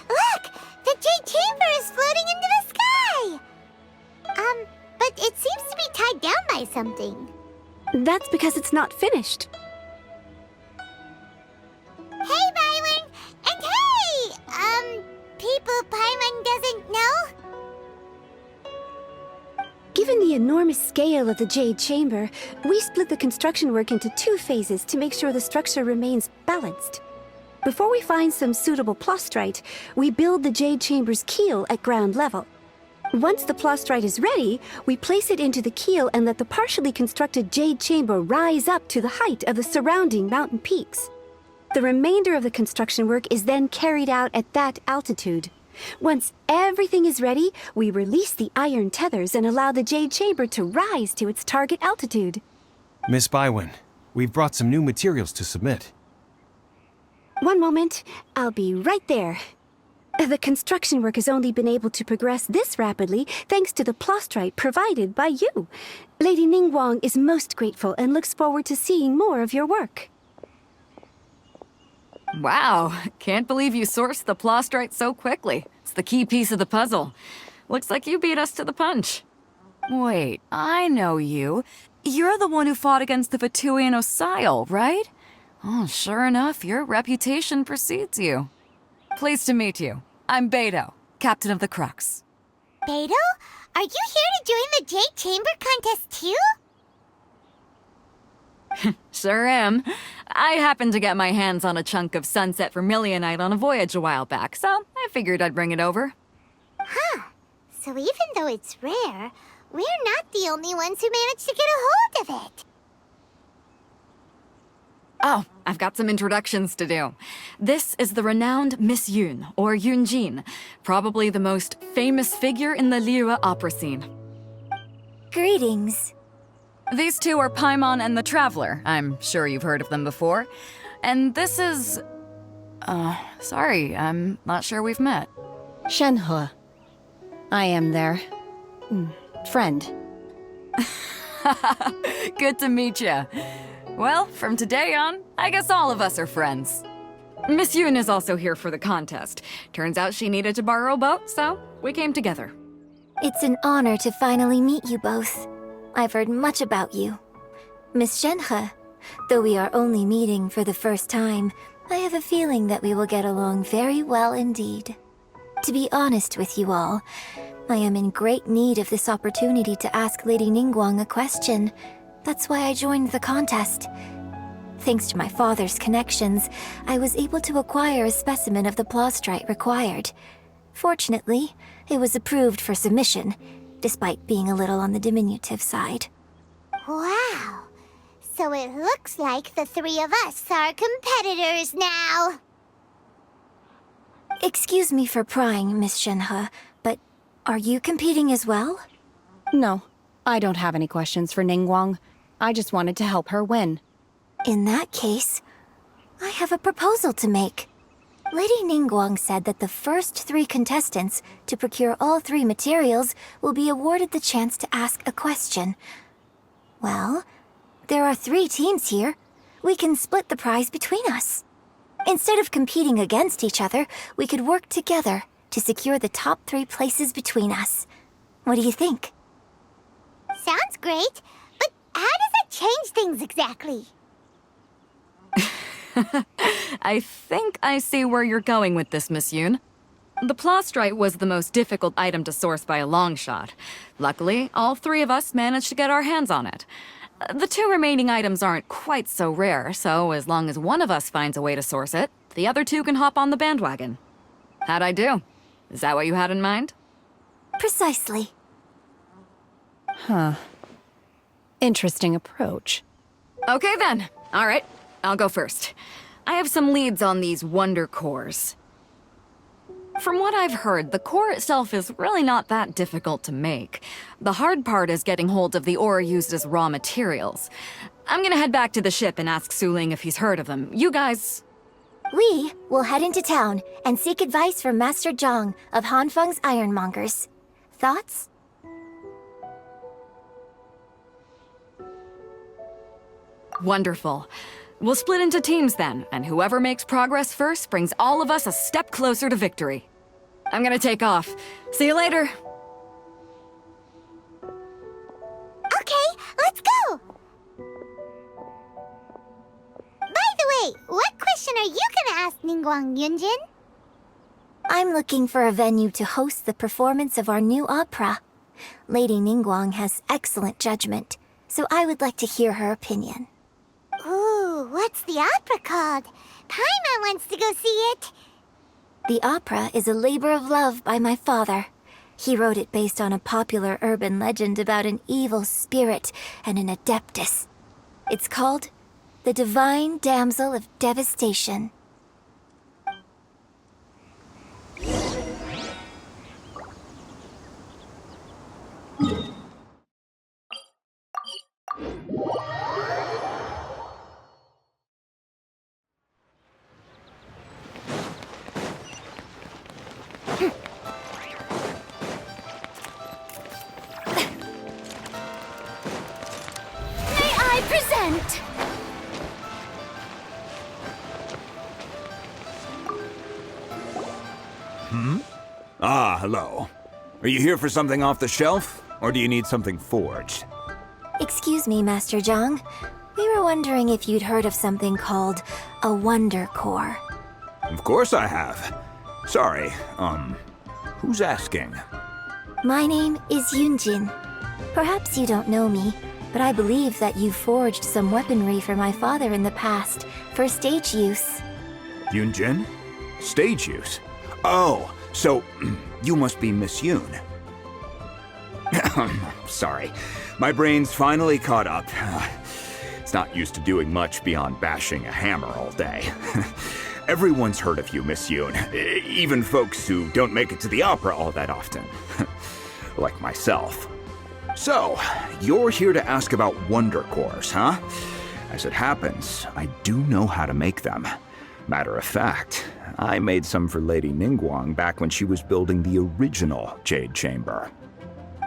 Look! The Jade Chamber is floating into the sky! But it seems to be tied down by something. That's because it's not finished. Hey, Byron! And hey! People Paimon doesn't know? Given the enormous scale of the Jade Chamber, we split the construction work into 2 phases to make sure the structure remains balanced. Before we find some suitable plastrite, we build the Jade Chamber's keel at ground level. Once the plastrite is ready, we place it into the keel and let the partially constructed Jade Chamber rise up to the height of the surrounding mountain peaks. The remainder of the construction work is then carried out at that altitude. Once everything is ready, we release the iron tethers and allow the Jade Chamber to rise to its target altitude. Miss Bywin, we've brought some new materials to submit. One moment, I'll be right there. The construction work has only been able to progress this rapidly thanks to the plastrite provided by you. Lady Ningguang is most grateful and looks forward to seeing more of your work. Wow, can't believe you sourced the plastrite so quickly. It's the key piece of the puzzle. Looks like you beat us to the punch. Wait, I know you. You're the one who fought against the Vatuian Osile, right? Oh, sure enough, your reputation precedes you. Pleased to meet you. I'm Beidou, captain of the Crux. Beidou? Are you here to join the Jade Chamber contest too? Sure am. I happened to get my hands on a chunk of sunset vermilionite on a voyage a while back, so I figured I'd bring it over. Huh. So even though it's rare, we're not the only ones who managed to get a hold of it. Oh, I've got some introductions to do. This is the renowned Miss Yun, or Yunjin, probably the most famous figure in the Liyue opera scene. Greetings. These two are Paimon and the Traveler. I'm sure you've heard of them before. And this is... sorry, I'm not sure we've met. Shenhe. I am their... friend. Good to meet you. Well, from today on, I guess all of us are friends. Miss Yun is also here for the contest. Turns out she needed to borrow a boat, so we came together. It's an honor to finally meet you both. I've heard much about you. Miss Shenhe, though we are only meeting for the first time, I have a feeling that we will get along very well indeed. To be honest with you all, I am in great need of this opportunity to ask Lady Ningguang a question. That's why I joined the contest. Thanks to my father's connections, I was able to acquire a specimen of the plastrite required. Fortunately, it was approved for submission, despite being a little on the diminutive side. Wow. So it looks like the 3 of us are competitors now. Excuse me for prying, Miss Shenhe, but are you competing as well? No, I don't have any questions for Ningguang. I just wanted to help her win. In that case, I have a proposal to make. Lady Ningguang said that the first 3 contestants to procure all 3 materials will be awarded the chance to ask a question. Well, there are 3 teams here. We can split the prize between us. Instead of competing against each other, we could work together to secure the top 3 places between us. What do you think? Sounds great, but how does that change things exactly? I think I see where you're going with this, Miss Yun. The plastrite was the most difficult item to source by a long shot. Luckily, all 3 of us managed to get our hands on it. The 2 remaining items aren't quite so rare, so as long as one of us finds a way to source it, the other 2 can hop on the bandwagon. How'd I do? Is that what you had in mind? Precisely. Huh. Interesting approach. Okay then. All right, I'll go first. I have some leads on these wonder cores. From what I've heard, the core itself is really not that difficult to make. The hard part is getting hold of the ore used as raw materials. I'm gonna head back to the ship and ask Su Ling if he's heard of them. You guys... We will head into town and seek advice from Master Zhang of Hanfeng's Ironmongers. Thoughts? Wonderful. We'll split into teams then, and whoever makes progress first brings all of us a step closer to victory. I'm gonna take off. See you later. Okay, let's go! By the way, what question are you gonna ask Ningguang, Yunjin? I'm looking for a venue to host the performance of our new opera. Lady Ningguang has excellent judgment, so I would like to hear her opinion. Ooh, what's the opera called? Paimon wants to go see it. The opera is a labor of love by my father. He wrote it based on a popular urban legend about an evil spirit and an adeptus. It's called The Divine Damsel of Devastation. Ah, hello. Are you here for something off the shelf, or do you need something forged? Excuse me, Master Zhang. We were wondering if you'd heard of something called a Wonder Core. Of course I have. Sorry, who's asking? My name is Yunjin. Perhaps you don't know me, but I believe that you forged some weaponry for my father in the past, for stage use. Yunjin? Stage use? Oh, so you must be Miss Yoon. Sorry, my brain's finally caught up. It's not used to doing much beyond bashing a hammer all day. Everyone's heard of you, Miss Yoon, even folks who don't make it to the opera all that often. Like myself. So, you're here to ask about Wonder Cores, huh? As it happens, I do know how to make them. Matter of fact, I made some for Lady Ningguang back when she was building the original Jade Chamber.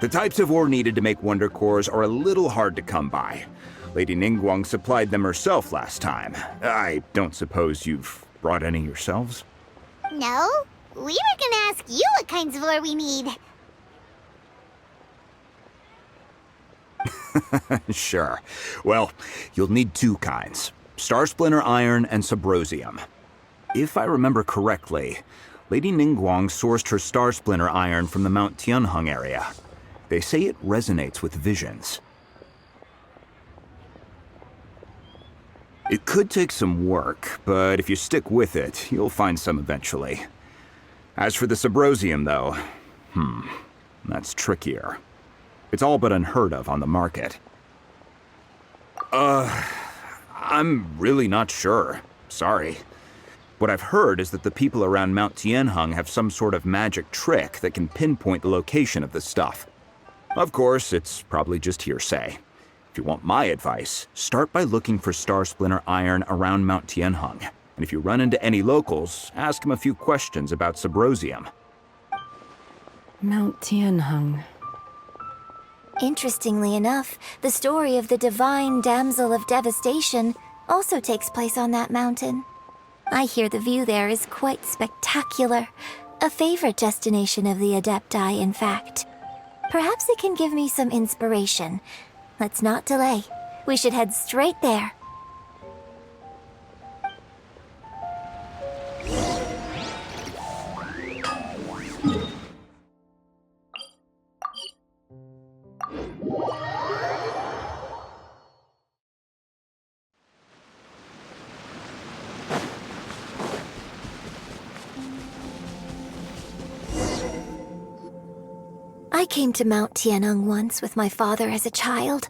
The types of ore needed to make Wonder Cores are a little hard to come by. Lady Ningguang supplied them herself last time. I don't suppose you've brought any yourselves? No, we were gonna ask you what kinds of ore we need. Sure. Well, you'll need two kinds. Star Splinter Iron and Subrosium. If I remember correctly, Lady Ningguang sourced her Star Splinter Iron from the Mount Tianheng area. They say it resonates with visions. It could take some work, but if you stick with it, you'll find some eventually. As for the Subrosium, though, that's trickier. It's all but unheard of on the market. I'm really not sure. Sorry. What I've heard is that the people around Mount Tianheng have some sort of magic trick that can pinpoint the location of the stuff. Of course, it's probably just hearsay. If you want my advice, start by looking for Star Splinter Iron around Mount Tianheng. And if you run into any locals, ask them a few questions about Subrosium. Mount Tianheng. Interestingly enough, the story of the Divine Damsel of Devastation also takes place on that mountain. I hear the view there is quite spectacular. A favorite destination of the Adepti, in fact. Perhaps it can give me some inspiration. Let's not delay. We should head straight there. I came to Mount Tianeng once with my father as a child.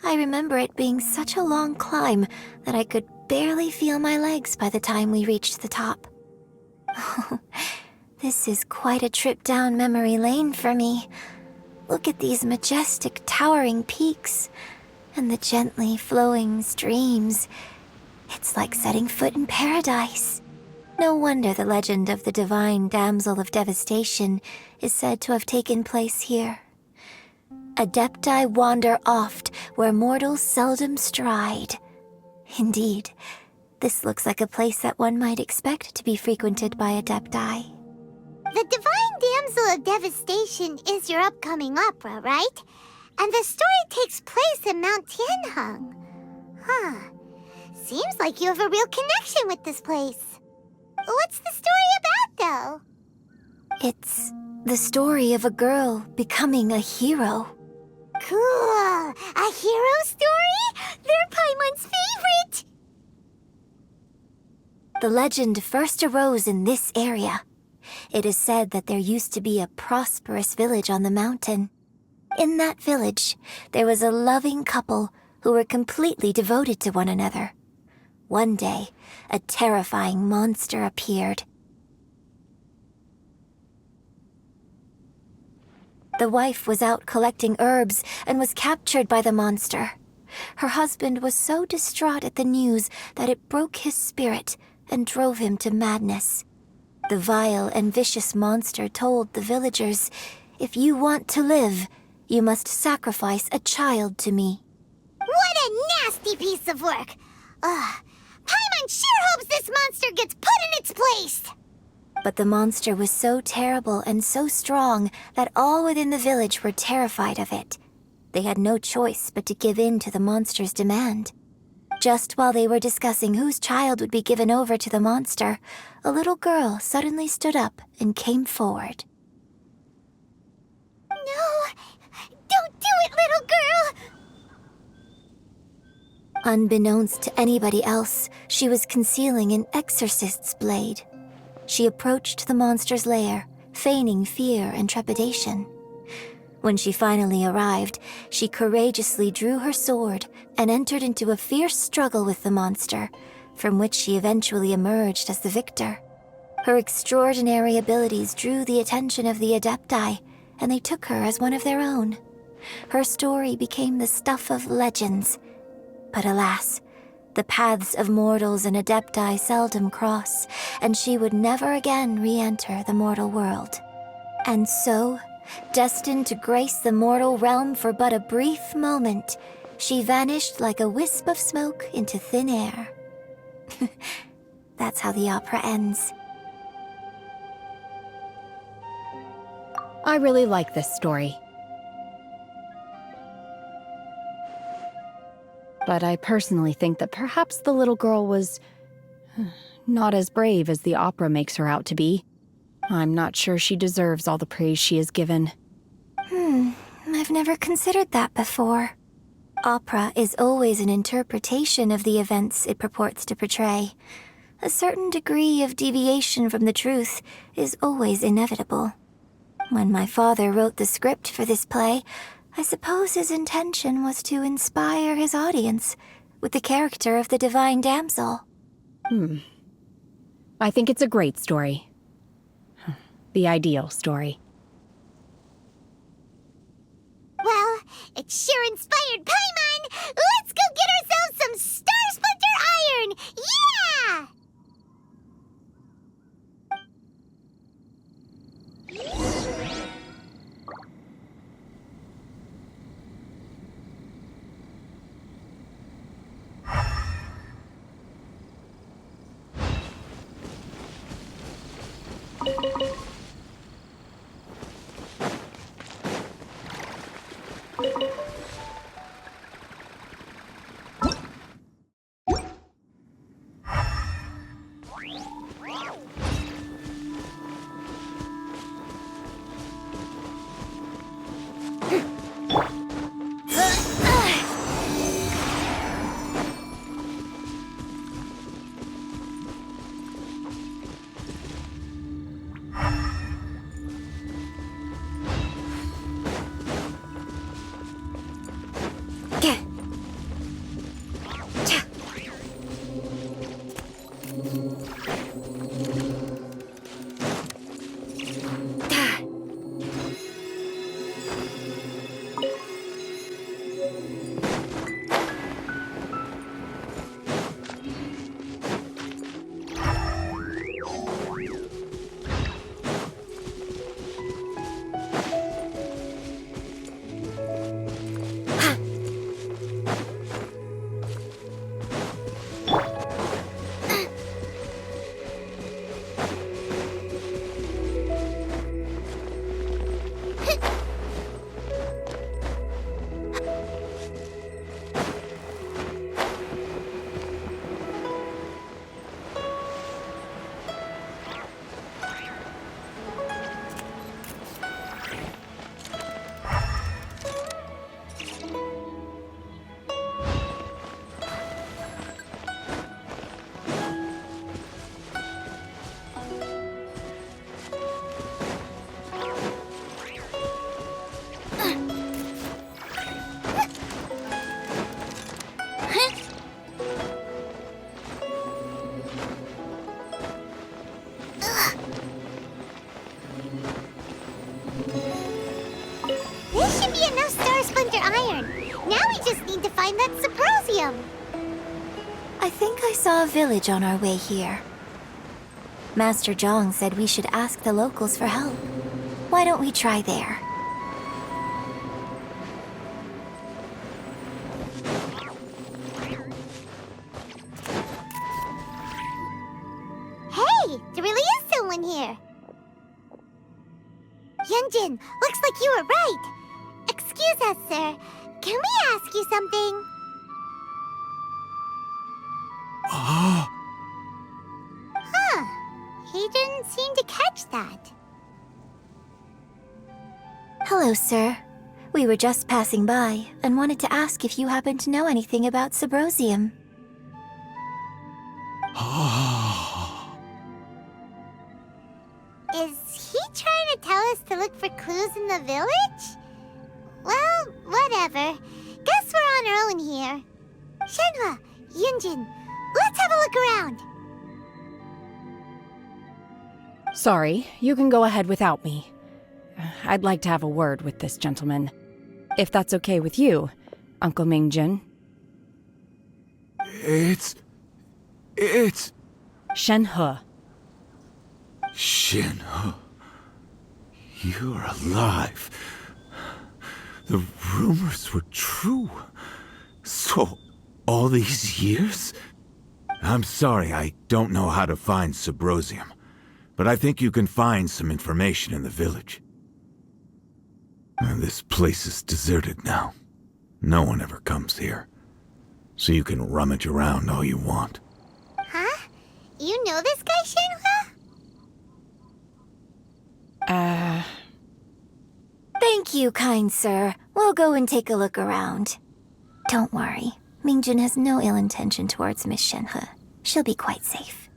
I remember it being such a long climb that I could barely feel my legs by the time we reached the top. This is quite a trip down memory lane for me. Look at these majestic, towering peaks and the gently flowing streams. It's like setting foot in paradise. No wonder the legend of the divine damsel of devastation is said to have taken place here. Adepti wander oft where mortals seldom stride. Indeed, this looks like a place that one might expect to be frequented by Adepti. The Divine Damsel of Devastation is your upcoming opera, right? And the story takes place in Mount Tianheng. Huh. Seems like you have a real connection with this place. What's the story about, though? It's the story of a girl becoming a hero. Cool! A hero story? They're Paimon's favorite! The legend first arose in this area. It is said that there used to be a prosperous village on the mountain. In that village, there was a loving couple who were completely devoted to one another. One day, a terrifying monster appeared. The wife was out collecting herbs and was captured by the monster. Her husband was so distraught at the news that it broke his spirit and drove him to madness. The vile and vicious monster told the villagers, "If you want to live, you must sacrifice a child to me." What a nasty piece of work! Paimon sure hopes this monster gets put in its place! But the monster was so terrible and so strong that all within the village were terrified of it. They had no choice but to give in to the monster's demand. Just while they were discussing whose child would be given over to the monster, a little girl suddenly stood up and came forward. No! Don't do it, little girl! Unbeknownst to anybody else, she was concealing an exorcist's blade. She approached the monster's lair, feigning fear and trepidation. When she finally arrived, she courageously drew her sword and entered into a fierce struggle with the monster, from which she eventually emerged as the victor. Her extraordinary abilities drew the attention of the Adepti, and they took her as one of their own. Her story became the stuff of legends. But alas, the paths of mortals and Adepti seldom cross, and she would never again re-enter the mortal world. And so, destined to grace the mortal realm for but a brief moment, she vanished like a wisp of smoke into thin air. That's how the opera ends. I really like this story. But I personally think that perhaps the little girl was not as brave as the opera makes her out to be. I'm not sure she deserves all the praise she is given. I've never considered that before. Opera is always an interpretation of the events it purports to portray. A certain degree of deviation from the truth is always inevitable. When my father wrote the script for this play, I suppose his intention was to inspire his audience with the character of the Divine Damsel. I think it's a great story. The ideal story. Well, it sure inspired Paimon! Let's go get ourselves some Star Splinter Iron! Yeah! Now we just need to find that Subrosium. I think I saw a village on our way here. Master Zhang said we should ask the locals for help. Why don't we try there? Hey, there really is someone here. Yunjin, looks like you were right. Excuse us, sir. Can we ask you something? Huh. He didn't seem to catch that. Hello, sir. We were just passing by and wanted to ask if you happen to know anything about Subrosium. Is he trying to tell us to look for clues in the village? Well, whatever. Guess we're on our own here. Shenhua, Yunjin, let's have a look around. Sorry, you can go ahead without me. I'd like to have a word with this gentleman. If that's okay with you, Uncle Mingjin. It's... Shenhe. Shenhe. You're alive. The rumors were true. So, all these years? I'm sorry, I don't know how to find Subrosium, but I think you can find some information in the village. And this place is deserted now. No one ever comes here. So you can rummage around all you want. Huh? You know this guy, Shenhua? Thank you, kind sir. We'll go and take a look around. Don't worry. Mingjin has no ill intention towards Miss Shenhe. She'll be quite safe.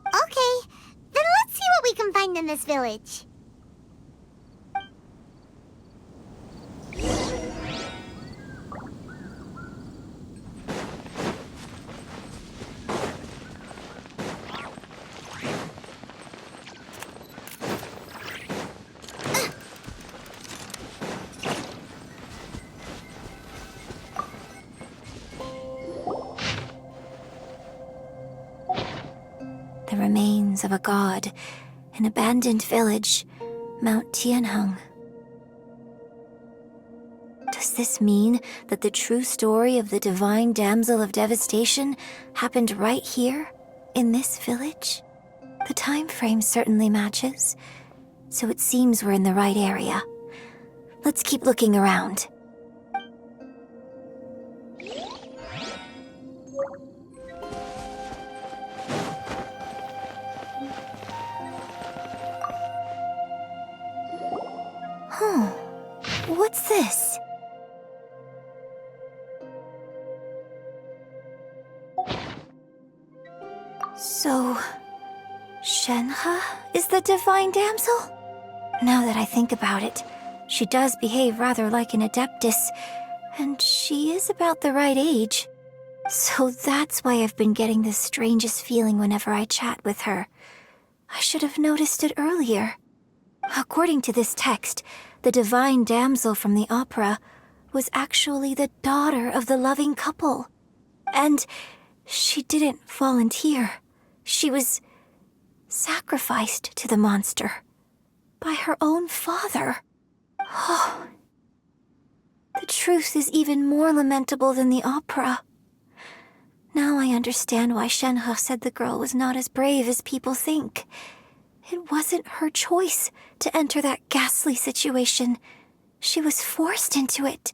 Okay, then let's see what we can find in this village. The remains of a god, an abandoned village, Mount Tianheng. Does this mean that the true story of the Divine Damsel of Devastation happened right here, in this village? The time frame certainly matches, so it seems we're in the right area. Let's keep looking around. Huh. What's this? So, Shenhe is the Divine Damsel? Now that I think about it, she does behave rather like an Adeptus, and she is about the right age. So that's why I've been getting the strangest feeling whenever I chat with her. I should have noticed it earlier. According to this text, the Divine Damsel from the opera was actually the daughter of the loving couple. And she didn't volunteer. She was sacrificed to the monster by her own father. Oh, the truth is even more lamentable than the opera. Now I understand why Shenhe said the girl was not as brave as people think. It wasn't her choice to enter that ghastly situation. She was forced into it.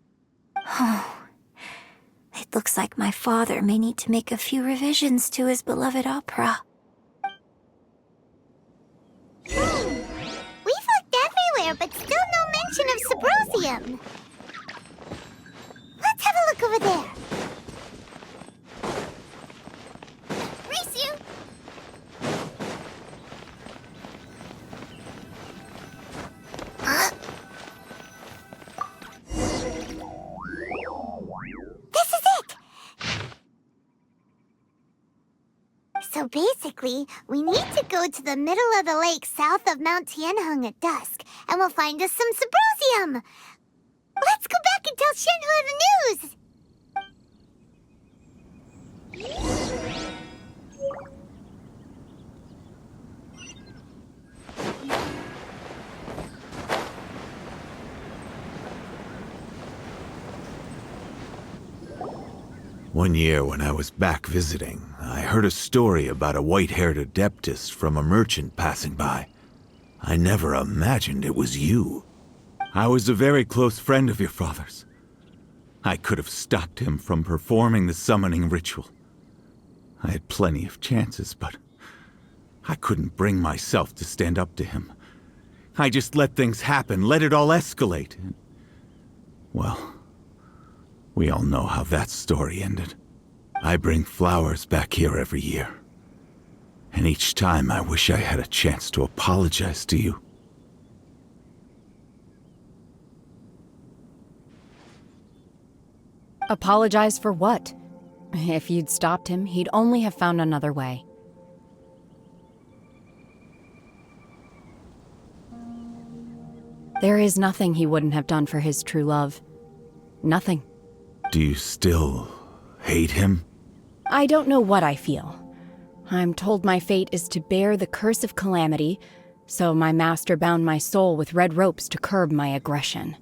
Oh, it looks like my father may need to make a few revisions to his beloved opera. We've looked everywhere, but still no mention of Subrosium. Let's have a look over there. Risu! This is it! So basically, we need to go to the middle of the lake south of Mount Tianheng at dusk, and we'll find us some Subrosium! Let's go back can tell Shenhua the news! One year when I was back visiting, I heard a story about a white-haired adeptus from a merchant passing by. I never imagined it was you. I was a very close friend of your father's. I could have stopped him from performing the summoning ritual. I had plenty of chances, but I couldn't bring myself to stand up to him. I just let things happen, let it all escalate. Well, we all know how that story ended. I bring flowers back here every year. And each time I wish I had a chance to apologize to you. Apologize for what? If you'd stopped him, he'd only have found another way. There is nothing he wouldn't have done for his true love. Nothing. Do you still hate him? I don't know what I feel. I'm told my fate is to bear the curse of calamity, so my master bound my soul with red ropes to curb my aggression.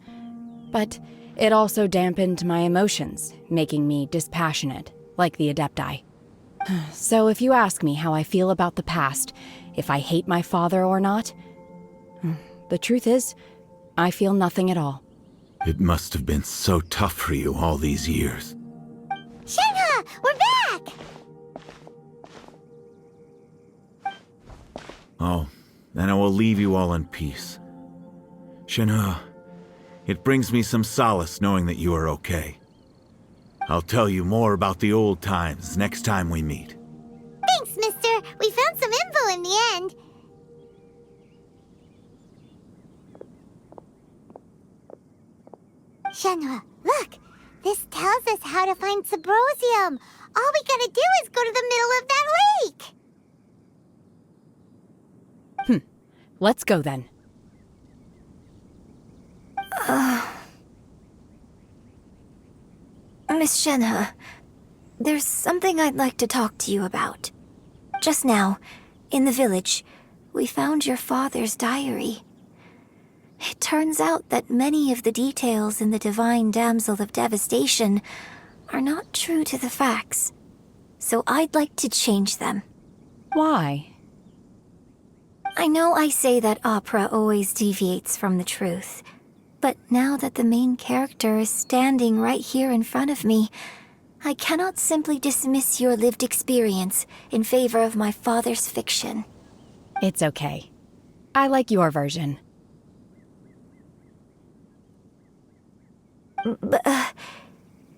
But it also dampened my emotions, making me dispassionate, like the Adepti. So if you ask me how I feel about the past, if I hate my father or not, the truth is, I feel nothing at all. It must have been so tough for you all these years. Shenhua, we're back! Oh, then I will leave you all in peace. Shenhua, it brings me some solace knowing that you are okay. I'll tell you more about the old times next time we meet. Thanks, mister. We found some info in the end. Shenhua, look! This tells us how to find Subrosium. All we gotta do is go to the middle of that lake! Let's go then. Miss Shenhua, there's something I'd like to talk to you about. Just now, in the village, we found your father's diary. It turns out that many of the details in the Divine Damsel of Devastation are not true to the facts. So I'd like to change them. Why? I know I say that opera always deviates from the truth, but now that the main character is standing right here in front of me, I cannot simply dismiss your lived experience in favor of my father's fiction. It's okay. I like your version.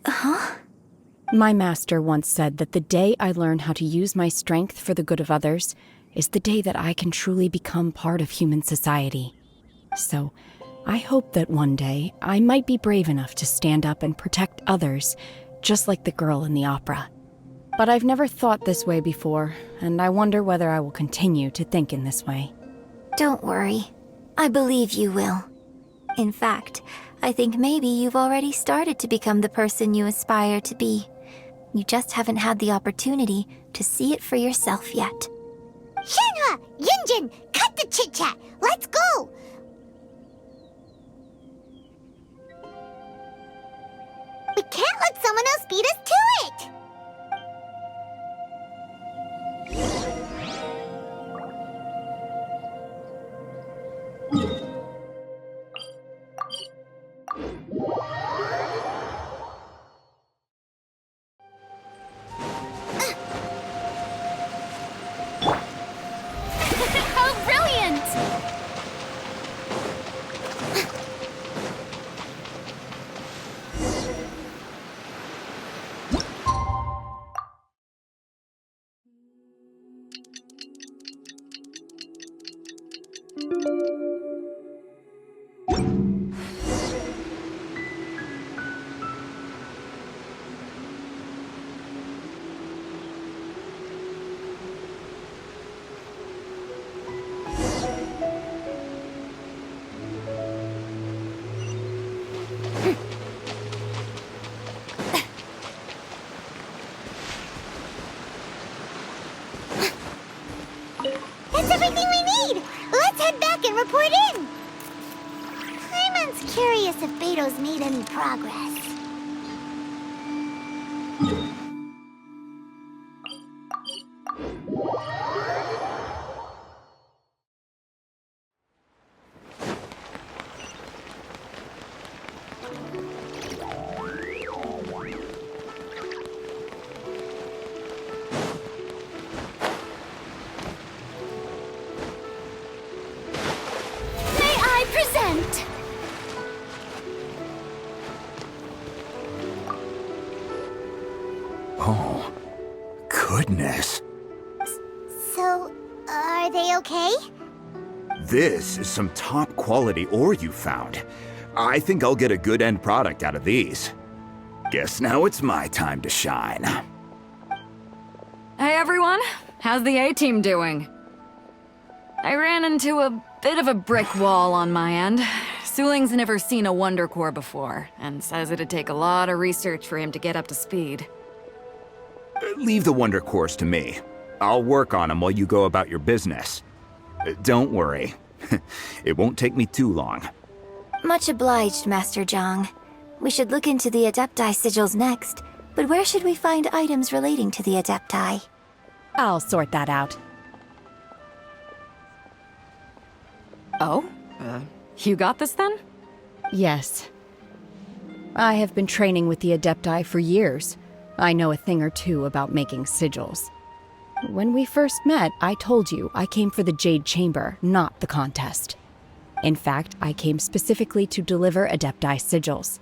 Huh? My master once said that the day I learn how to use my strength for the good of others is the day that I can truly become part of human society. So, I hope that one day I might be brave enough to stand up and protect others, just like the girl in the opera. But I've never thought this way before, and I wonder whether I will continue to think in this way. Don't worry. I believe you will. In fact, I think maybe you've already started to become the person you aspire to be. You just haven't had the opportunity to see it for yourself yet. Shenhua! Yunjin! Cut the chit-chat! Let's go! We can't let someone else beat us to it! How brilliant! everything we need! Let's head back and report in! Paimon's curious if Beto's made any progress. May I present? Oh, goodness. So, are they okay? This is some top quality ore you found. I think I'll get a good end product out of these. Guess now it's my time to shine. Hey everyone, how's the A-team doing? I ran into a bit of a brick wall on my end. Suling's never seen a Wonder Core before, and says it'd take a lot of research for him to get up to speed. Leave the Wonder Cores to me. I'll work on them while you go about your business. Don't worry. It won't take me too long. Much obliged, Master Zhang. We should look into the Adepti sigils next, but where should we find items relating to the Adepti? I'll sort that out. Oh? You got this then? Yes. I have been training with the Adepti for years. I know a thing or two about making sigils. When we first met, I told you I came for the Jade Chamber, not the contest. In fact, I came specifically to deliver Adepti sigils.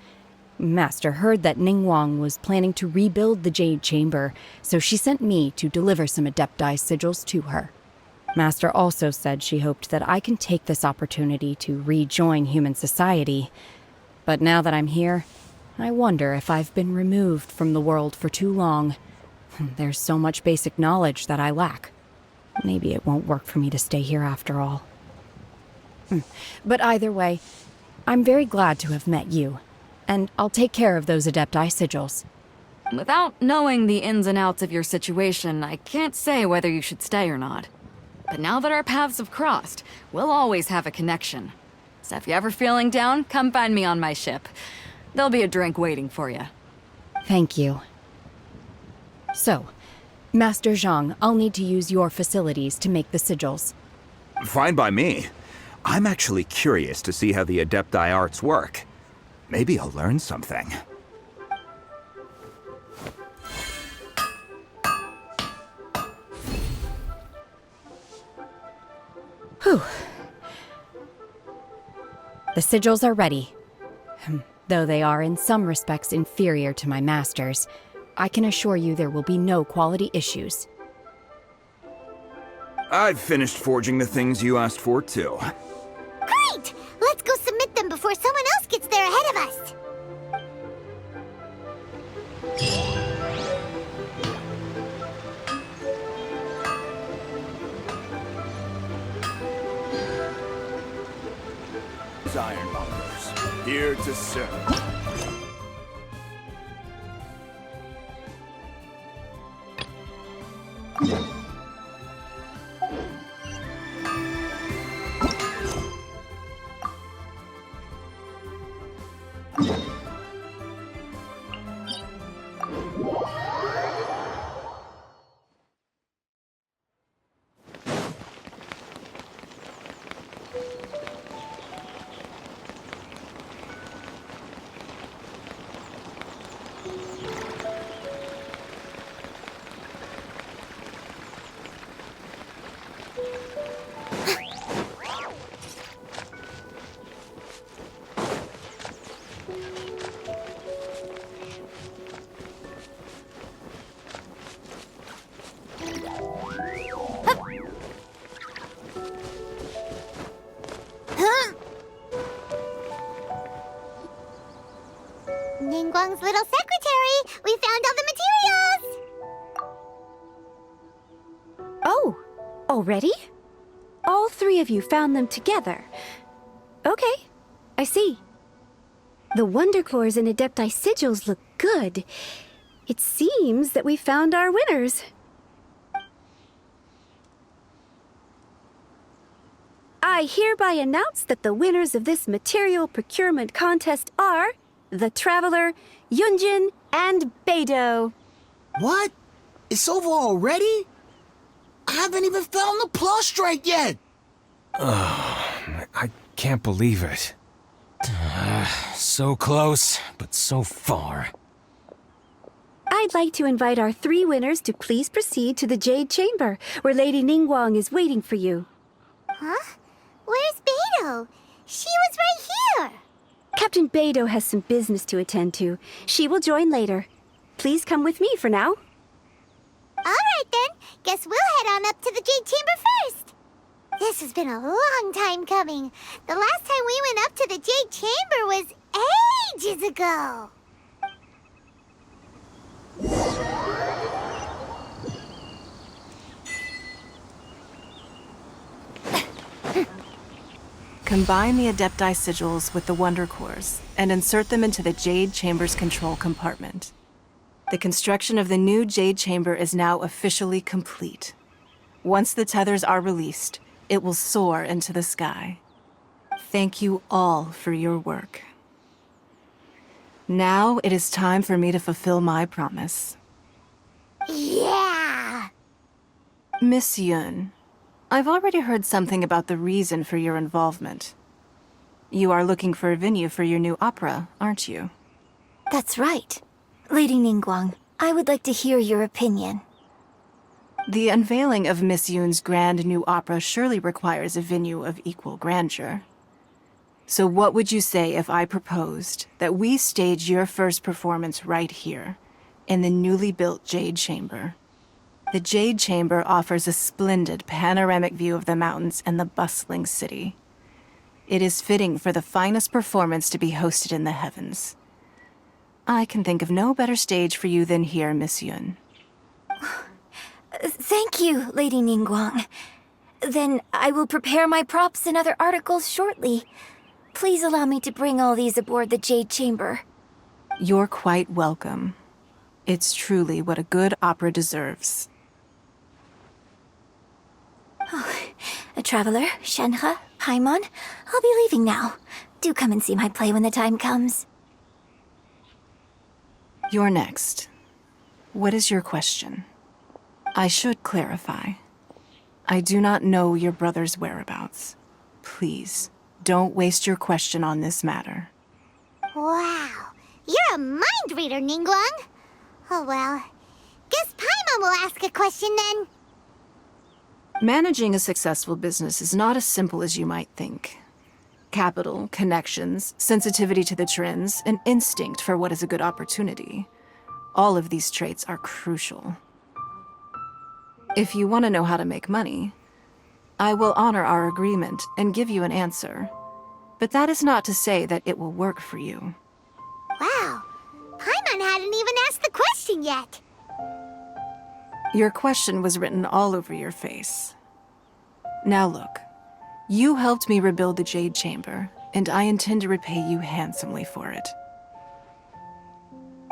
Master heard that Ningguang was planning to rebuild the Jade Chamber, so she sent me to deliver some Adepti sigils to her. Master also said she hoped that I can take this opportunity to rejoin human society. But now that I'm here, I wonder if I've been removed from the world for too long. There's so much basic knowledge that I lack. Maybe it won't work for me to stay here after all. But either way, I'm very glad to have met you, and I'll take care of those Adepti sigils. Without knowing the ins and outs of your situation, I can't say whether you should stay or not. But now that our paths have crossed, we'll always have a connection. So if you're ever feeling down, come find me on my ship. There'll be a drink waiting for you. Thank you. So, Master Zhang, I'll need to use your facilities to make the sigils. Fine by me. I'm actually curious to see how the Adepti arts work. Maybe I'll learn something. Whew. The sigils are ready. Though they are in some respects inferior to my master's, I can assure you there will be no quality issues. I've finished forging the things you asked for, too. Great! Let's go submit them before someone else gets there ahead of us. Ironmongers, here to serve. Ningguang's little secretary! We found all the materials! Oh, already? All three of you found them together. Okay, I see. The Wonder Cores and Adepti sigils look good. It seems that we found our winners. I hereby announce that the winners of this material procurement contest are the Traveler, Yunjin, and Beidou. What? It's over already? I haven't even found the Plostrite yet! I can't believe it. So close, but so far. I'd like to invite our 3 winners to please proceed to the Jade Chamber, where Lady Ningguang is waiting for you. Huh? Where's Beidou? She was right here! Captain Beidou has some business to attend to. She will join later. Please come with me for now. Alright then, guess we'll head on up to the Jade Chamber first. This has been a long time coming. The last time we went up to the Jade Chamber was ages ago. Combine the Adepti sigils with the Wonder Cores and insert them into the Jade Chamber's control compartment. The construction of the new Jade Chamber is now officially complete. Once the tethers are released, it will soar into the sky. Thank you all for your work. Now it is time for me to fulfill my promise. Yeah! Miss Yun, I've already heard something about the reason for your involvement. You are looking for a venue for your new opera, aren't you? That's right. Lady Ningguang, I would like to hear your opinion. The unveiling of Miss Yun's grand new opera surely requires a venue of equal grandeur. So what would you say if I proposed that we stage your first performance right here, in the newly built Jade Chamber? The Jade Chamber offers a splendid panoramic view of the mountains and the bustling city. It is fitting for the finest performance to be hosted in the heavens. I can think of no better stage for you than here, Miss Yun. Thank you, Lady Ningguang. Then I will prepare my props and other articles shortly. Please allow me to bring all these aboard the Jade Chamber. You're quite welcome. It's truly what a good opera deserves. A traveler, Shenhe, Paimon, I'll be leaving now. Do come and see my play when the time comes. You're next. What is your question? I should clarify. I do not know your brother's whereabouts. Please, don't waste your question on this matter. Wow, you're a mind reader, Ningguang. Oh well, guess Paimon will ask a question then. Managing a successful business is not as simple as you might think. Capital, connections, sensitivity to the trends, and instinct for what is a good opportunity. All of these traits are crucial. If you want to know how to make money, I will honor our agreement and give you an answer. But that is not to say that it will work for you. Wow, Paimon hadn't even asked the question yet. Your question was written all over your face. Now look, you helped me rebuild the Jade Chamber, and I intend to repay you handsomely for it.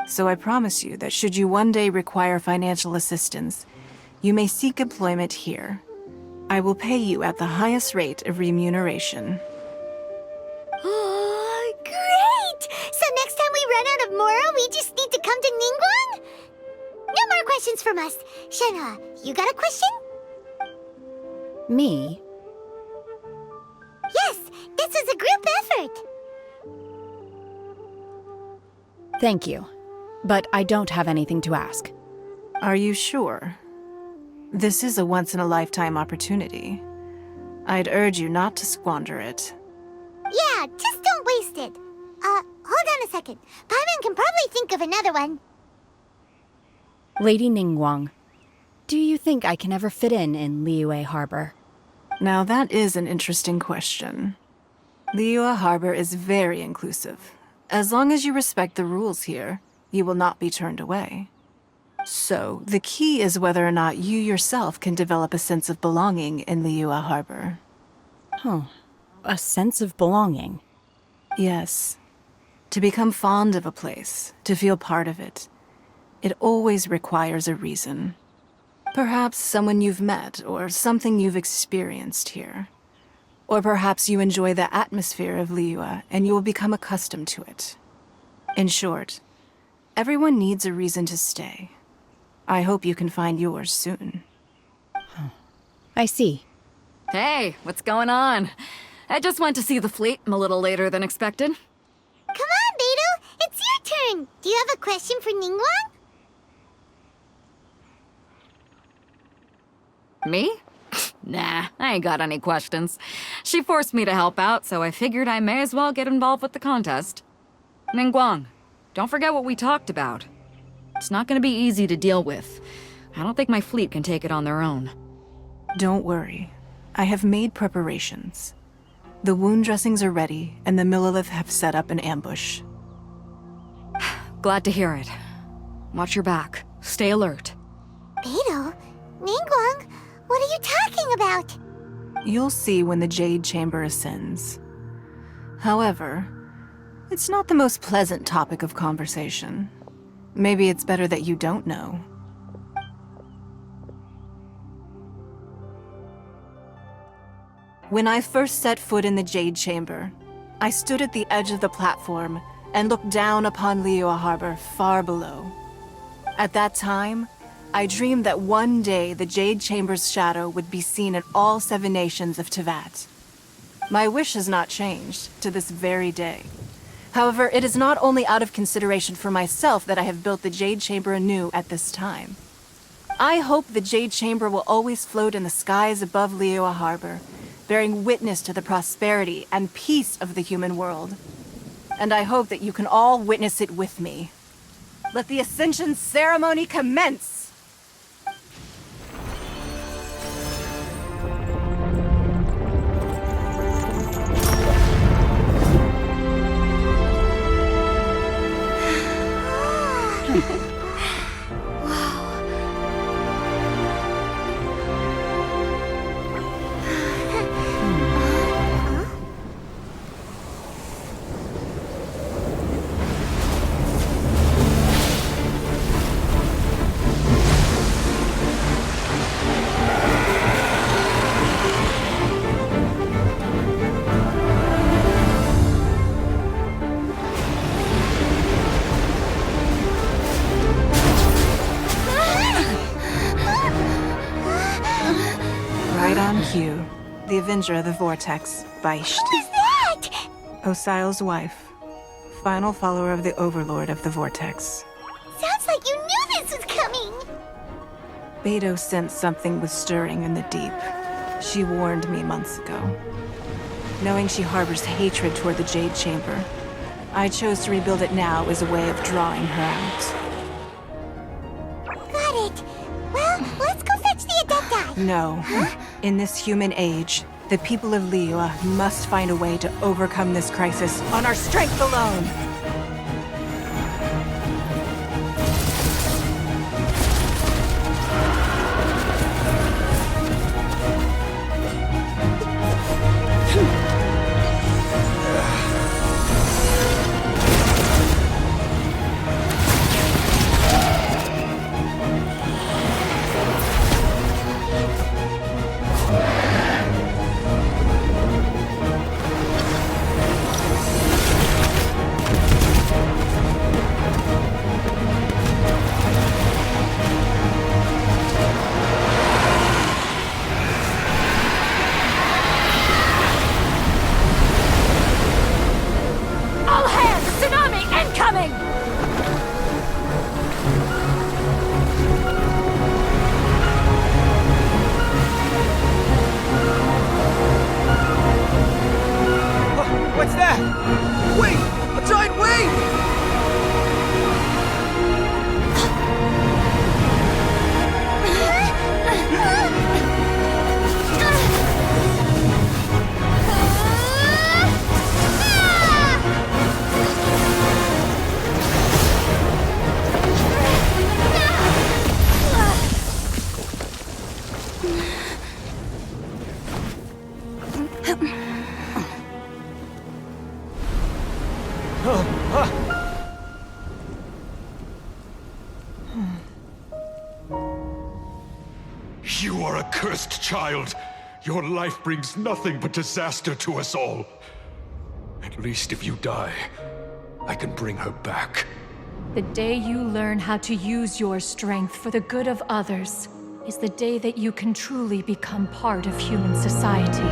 So I promise you that should you one day require financial assistance, you may seek employment here. I will pay you at the highest rate of remuneration. Oh, great! So next time we run out of Moro, we just need to come to Ningguang? No more questions from us. Shenhe, you got a question? Me? Yes, this was a group effort. Thank you. But I don't have anything to ask. Are you sure? This is a once-in-a-lifetime opportunity. I'd urge you not to squander it. Yeah, just don't waste it. Hold on a second. Paimon can probably think of another one. Lady Ningguang, do you think I can ever fit in Liyue Harbor? Now that is an interesting question. Liyue Harbor is very inclusive. As long as you respect the rules here, you will not be turned away. So, the key is whether or not you yourself can develop a sense of belonging in Liyue Harbor. Oh, a sense of belonging. Yes. To become fond of a place, to feel part of it, it always requires a reason. Perhaps someone you've met or something you've experienced here. Or perhaps you enjoy the atmosphere of Liyue and you will become accustomed to it. In short, everyone needs a reason to stay. I hope you can find yours soon. I see. Hey, what's going on? I just went to see the fleet. I'm a little later than expected. Come on, Beidou! It's your turn! Do you have a question for Ningguang? Me? Nah, I ain't got any questions. She forced me to help out, so I figured I may as well get involved with the contest. Ningguang, don't forget what we talked about. It's not gonna be easy to deal with. I don't think my fleet can take it on their own. Don't worry. I have made preparations. The wound dressings are ready, and the Millelith have set up an ambush. Glad to hear it. Watch your back. Stay alert. Beidou? Ningguang? What are you talking about? You'll see when the Jade Chamber ascends. However, it's not the most pleasant topic of conversation. Maybe it's better that you don't know. When I first set foot in the Jade Chamber, I stood at the edge of the platform and looked down upon Liyue Harbor far below. At that time, I dreamed that one day the Jade Chamber's shadow would be seen in all 7 nations of Teyvat. My wish has not changed to this very day. However, it is not only out of consideration for myself that I have built the Jade Chamber anew at this time. I hope the Jade Chamber will always float in the skies above Liyue Harbor, bearing witness to the prosperity and peace of the human world. And I hope that you can all witness it with me. Let the Ascension ceremony commence! Cue, the Avenger of the Vortex, Beisht. Who's that? Osial's wife, final follower of the Overlord of the Vortex. Sounds like you knew this was coming! Beidou sensed something was stirring in the deep. She warned me months ago. Knowing she harbors hatred toward the Jade Chamber, I chose to rebuild it now as a way of drawing her out. Got it. Well, let's go fetch the Adepti. No. Huh? In this human age, the people of Liyue must find a way to overcome this crisis on our strength alone! What's that? Wait! A giant wave! You are a cursed child. Your life brings nothing but disaster to us all. At least if you die, I can bring her back. The day you learn how to use your strength for the good of others is the day that you can truly become part of human society.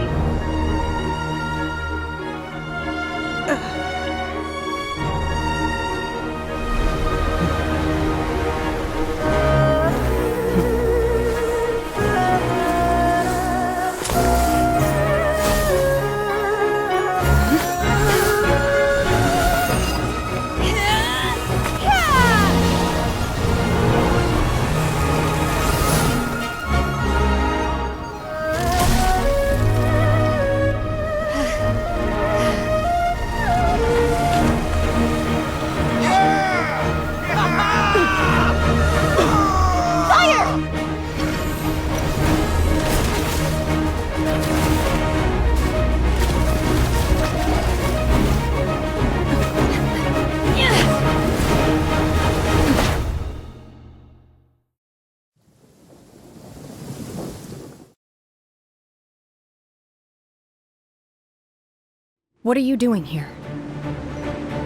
What are you doing here?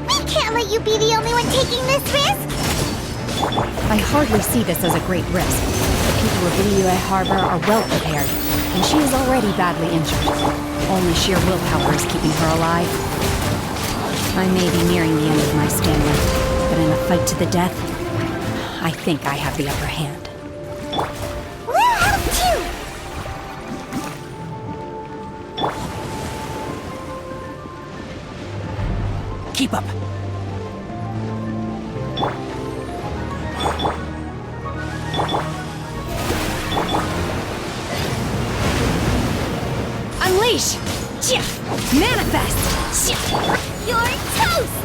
We can't let you be the only one taking this risk! I hardly see this as a great risk. The people of Liyue Harbor are well prepared, and she is already badly injured. Only sheer willpower is keeping her alive. I may be nearing the end of my stamina, but in a fight to the death, I think I have the upper hand. We'll help too! Keep up. Unleash! Manifest! You're toast!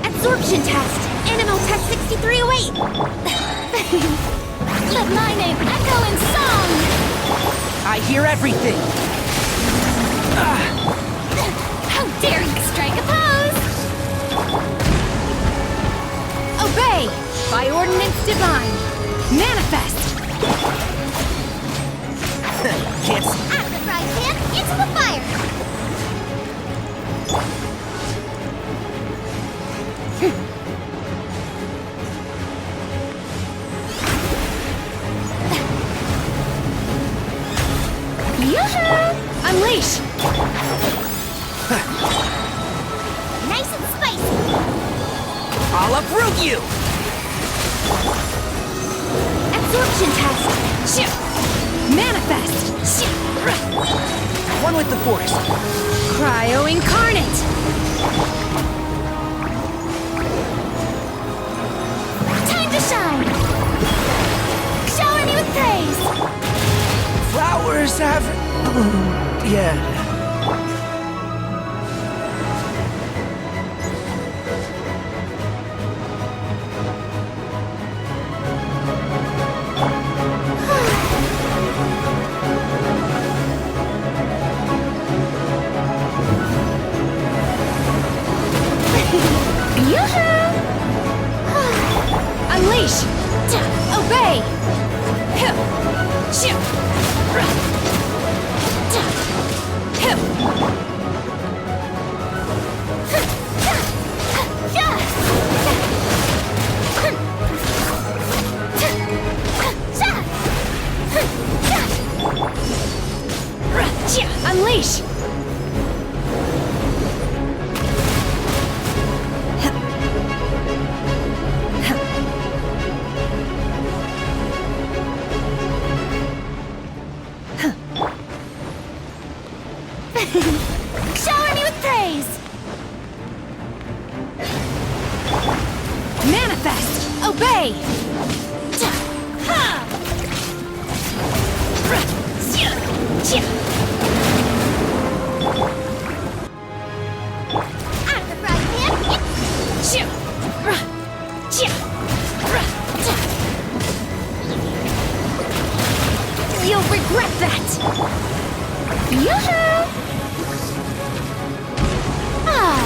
Absorption test! Animal test 6308! Let my name echo in song! I hear everything. How dare you strike a pose! Obey! By ordinance divine! Manifest! Kids. At the frying pan, into the fire! Yoo-hoo! Unleash! Nice and spicy! I'll uproot you! Absorption test! Manifest! One with the force. Cryo incarnate! Time to shine! Shower me with praise! Flowers haven't bloomed yet. Unleash! Obey! Unleash! Shower me with praise! Manifest! Obey! Out of the frying pan! You'll regret that! Yoo-hoo! Ah!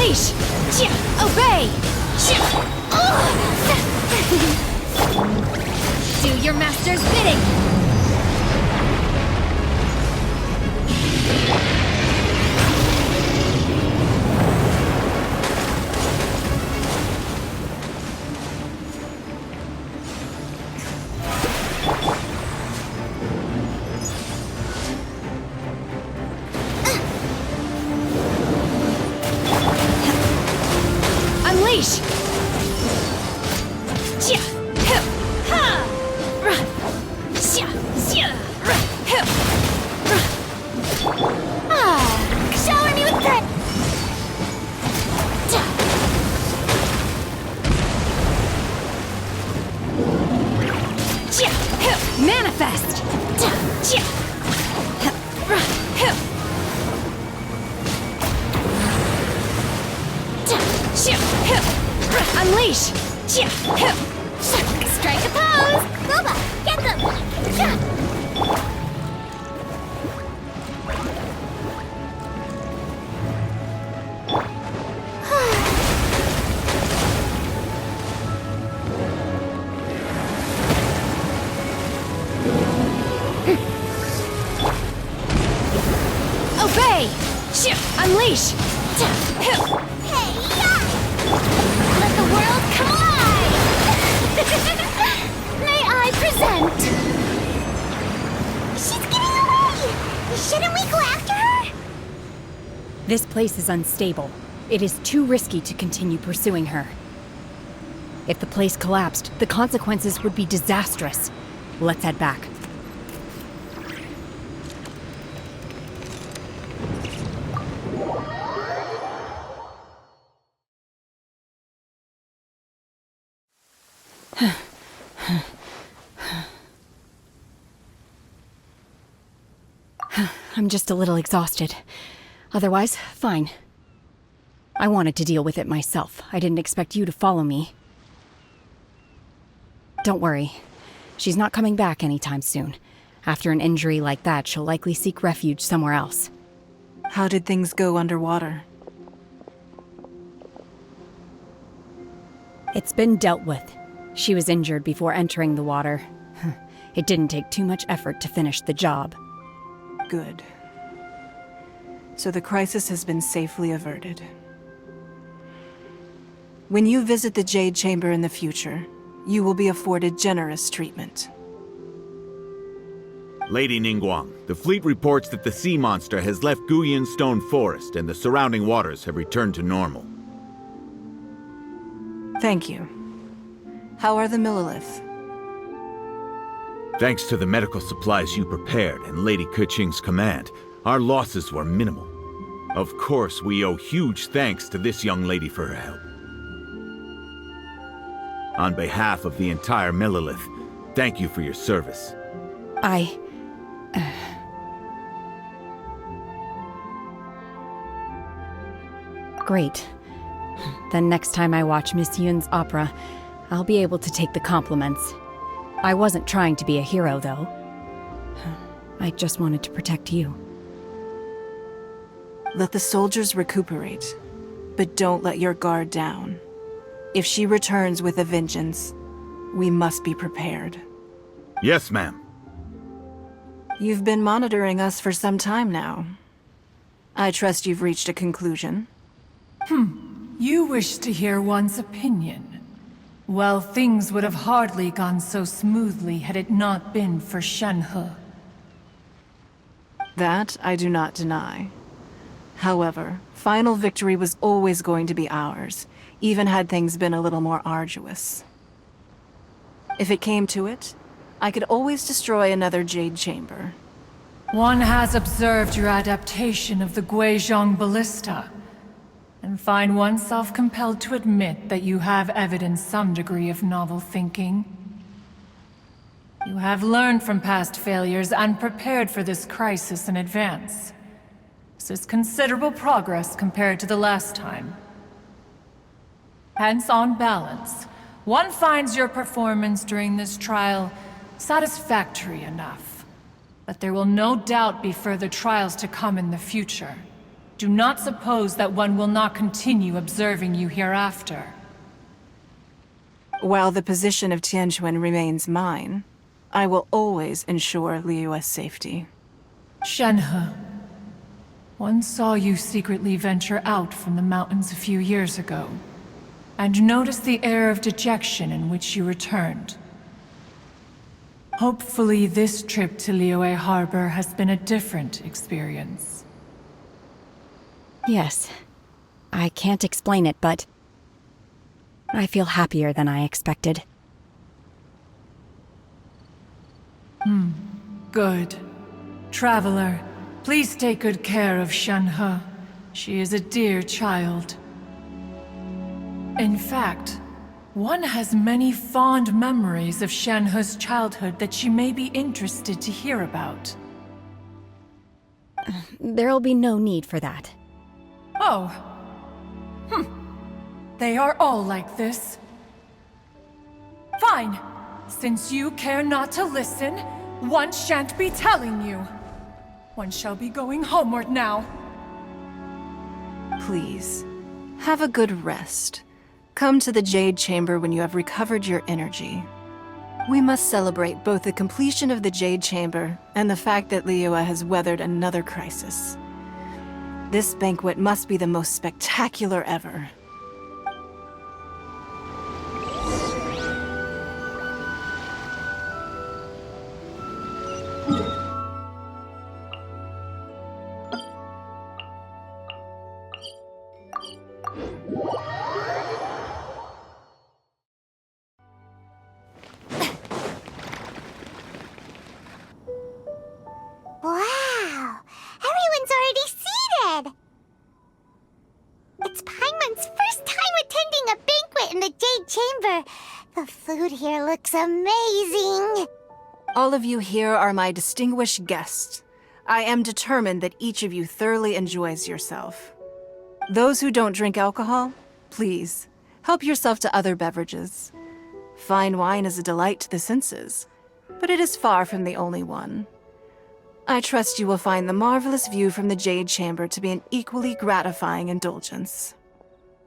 Unleash! Obey! Do your master's bidding! Unleash! Shower me with that! Manifest! Unleash! Strike a pose! Boba, get them! Obey! Unleash! Let the world collide! May I present? She's getting away! Shouldn't we go after her? This place is unstable. It is too risky to continue pursuing her. If the place collapsed, the consequences would be disastrous. Let's head back. I'm just a little exhausted. Otherwise, fine. I wanted to deal with it myself. I didn't expect you to follow me. Don't worry. She's not coming back anytime soon. After an injury like that, she'll likely seek refuge somewhere else. How did things go underwater? It's been dealt with. She was injured before entering the water. It didn't take too much effort to finish the job. Good. So the crisis has been safely averted. When you visit the Jade Chamber in the future, you will be afforded generous treatment. Lady Ningguang, the fleet reports that the sea monster has left Guyan Stone Forest and the surrounding waters have returned to normal. Thank you. How are the Millelith? Thanks to the medical supplies you prepared and Lady Keqing's command, our losses were minimal. Of course, we owe huge thanks to this young lady for her help. On behalf of the entire Millelith, thank you for your service. Great. Then next time I watch Miss Yun's opera, I'll be able to take the compliments. I wasn't trying to be a hero, though. I just wanted to protect you. Let the soldiers recuperate, but don't let your guard down. If she returns with a vengeance, we must be prepared. Yes, ma'am. You've been monitoring us for some time now. I trust you've reached a conclusion. You wish to hear one's opinion. Well, things would have hardly gone so smoothly had it not been for Shenhe. That I do not deny. However, final victory was always going to be ours, even had things been a little more arduous. If it came to it, I could always destroy another Jade Chamber. One has observed your adaptation of the Guizhong Ballista, and find oneself compelled to admit that you have evidenced some degree of novel thinking. You have learned from past failures and prepared for this crisis in advance. This is considerable progress compared to the last time. Hence, on balance, one finds your performance during this trial satisfactory enough. But there will no doubt be further trials to come in the future. Do not suppose that one will not continue observing you hereafter. While the position of Tianquan remains mine, I will always ensure Liyue's safety. Shenhe, one saw you secretly venture out from the mountains a few years ago, and noticed the air of dejection in which you returned. Hopefully this trip to Liyue Harbor has been a different experience. Yes. I can't explain it, but I feel happier than I expected. Good. Traveler, please take good care of Shenhe. She is a dear child. In fact, one has many fond memories of Shenhe's childhood that she may be interested to hear about. There'll be no need for that. Oh. They are all like this. Fine. Since you care not to listen, one shan't be telling you. One shall be going homeward now. Please, have a good rest. Come to the Jade Chamber when you have recovered your energy. We must celebrate both the completion of the Jade Chamber and the fact that Liyue has weathered another crisis. This banquet must be the most spectacular ever. Wow! Everyone's already seated! It's Paimon's first time attending a banquet in the Jade Chamber. The food here looks amazing. All of you here are my distinguished guests. I am determined that each of you thoroughly enjoys yourself. Those who don't drink alcohol, please, help yourself to other beverages. Fine wine is a delight to the senses, but it is far from the only one. I trust you will find the marvelous view from the Jade Chamber to be an equally gratifying indulgence.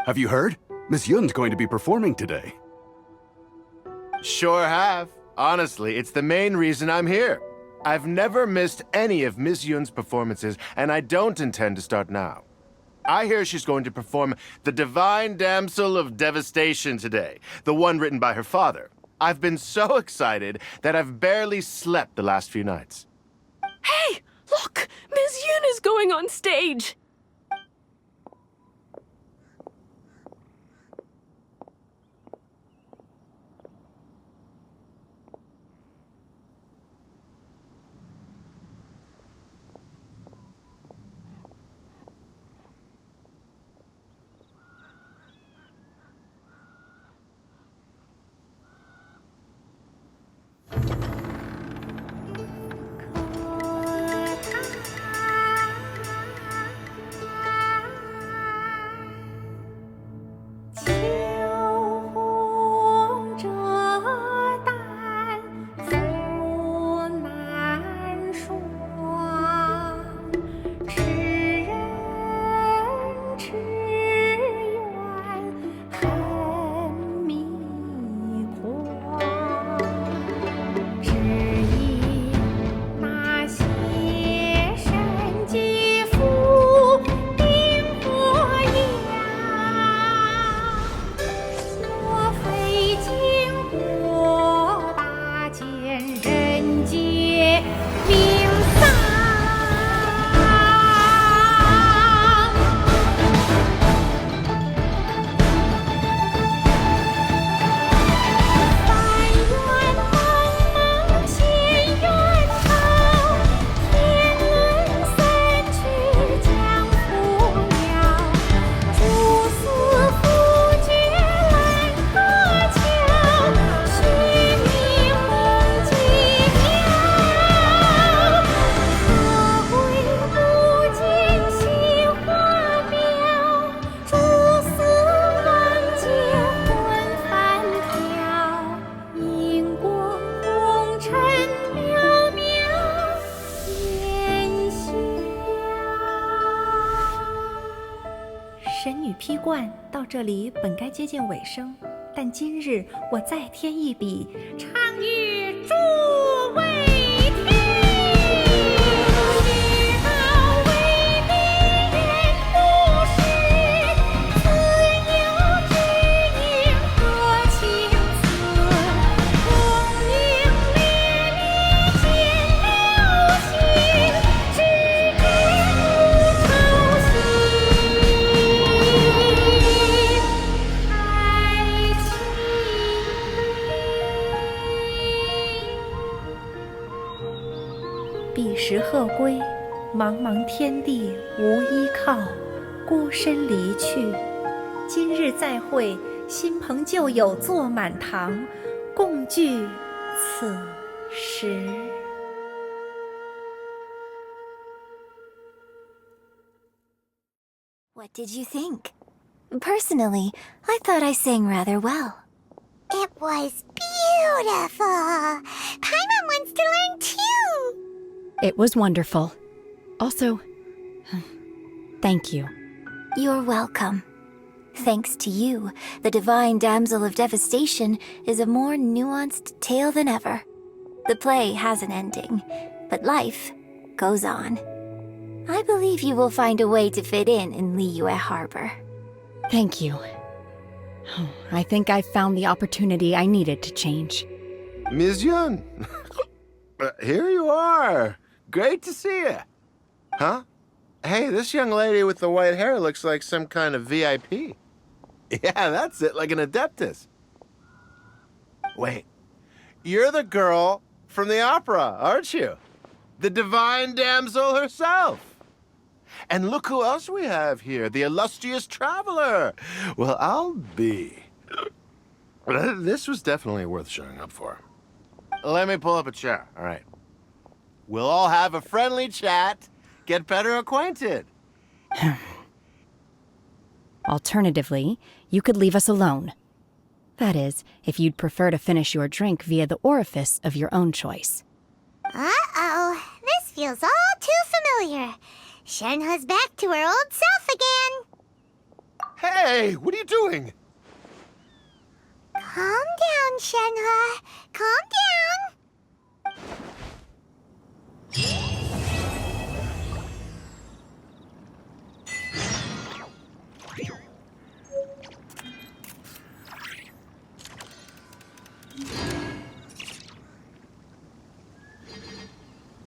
Have you heard? Miss Yun's going to be performing today. Sure have. Honestly, it's the main reason I'm here. I've never missed any of Miss Yun's performances, and I don't intend to start now. I hear she's going to perform The Divine Damsel of Devastation today, the one written by her father. I've been so excited that I've barely slept the last few nights. Hey, look! Miss Yun is going on stage! 神女披冠到这里本该接近尾声，但今日我再添一笔，倡议诸位听，知道为敌人不是，自有知音和情思，功名烈烈见了心，只知无愁心。彼时鹤归，茫茫天地无依靠，孤身离去。今日再会，新朋旧友坐满堂，共聚此时。What did you think? Personally, I thought I sang rather well. It was beautiful. Paimon wants to learn too. It was wonderful. Also, thank you. You're welcome. Thanks to you, the Divine Damsel of Devastation is a more nuanced tale than ever. The play has an ending, but life goes on. I believe you will find a way to fit in Liyue Harbor. Thank you. I think I've found the opportunity I needed to change. Ms. Yun, here you are. Great to see you. Huh? Hey, this young lady with the white hair looks like some kind of VIP. Yeah, that's it, like an Adeptus. Wait, you're the girl from the opera, aren't you? The Divine Damsel herself. And look who else we have here, the illustrious traveler. Well, I'll be. This was definitely worth showing up for. Let me pull up a chair, all right. We'll all have a friendly chat, get better acquainted. Alternatively, you could leave us alone. That is, if you'd prefer to finish your drink via the orifice of your own choice. Uh-oh, this feels all too familiar. Shenhe's back to her old self again. Hey, what are you doing? Calm down, Shenhe. Calm down.